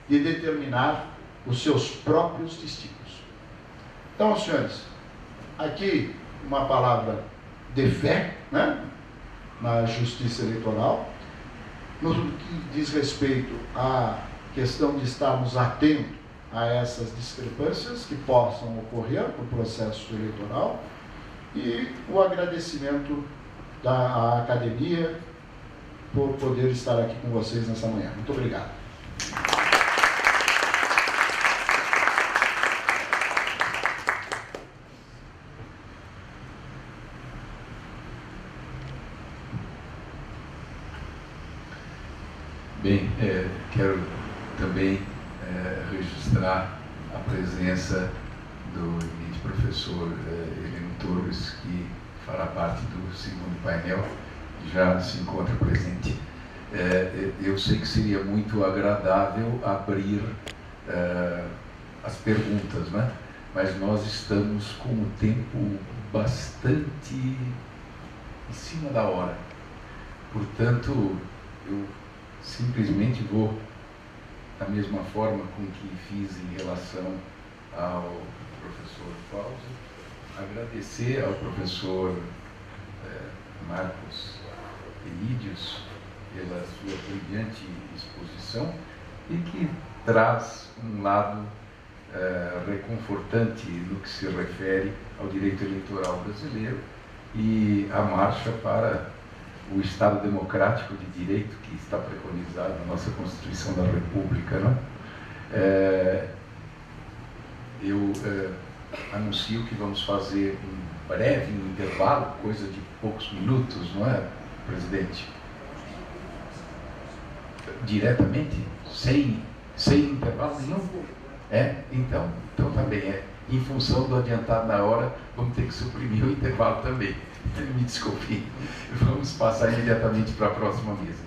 de determinar os seus próprios destinos. Então, senhores, aqui uma palavra de fé, né? na Justiça Eleitoral. No que diz respeito à questão de estarmos atentos a essas discrepâncias que possam ocorrer no processo eleitoral, e o agradecimento à academia por poder estar aqui com vocês nessa manhã. Muito obrigado. Bem, quero também registrar a presença do eminente professor Heleno Torres, que fará parte do segundo painel, já se encontra presente. Eu sei que seria muito agradável abrir as perguntas, né? Mas nós estamos com o tempo bastante em cima da hora. Portanto, eu simplesmente vou, da mesma forma com que fiz em relação ao professor Fausto, agradecer ao professor Marcos Elídios pela sua brilhante exposição e que traz um lado reconfortante no que se refere ao direito eleitoral brasileiro e a marcha para o Estado democrático de direito que está preconizado na nossa Constituição da República, não? Eu anuncio que vamos fazer um breve intervalo, coisa de poucos minutos, não é, presidente? Diretamente? Sem intervalo nenhum? Então também em função do adiantado na hora, vamos ter que suprimir o intervalo também. Me desculpe. Vamos passar imediatamente para a próxima mesa.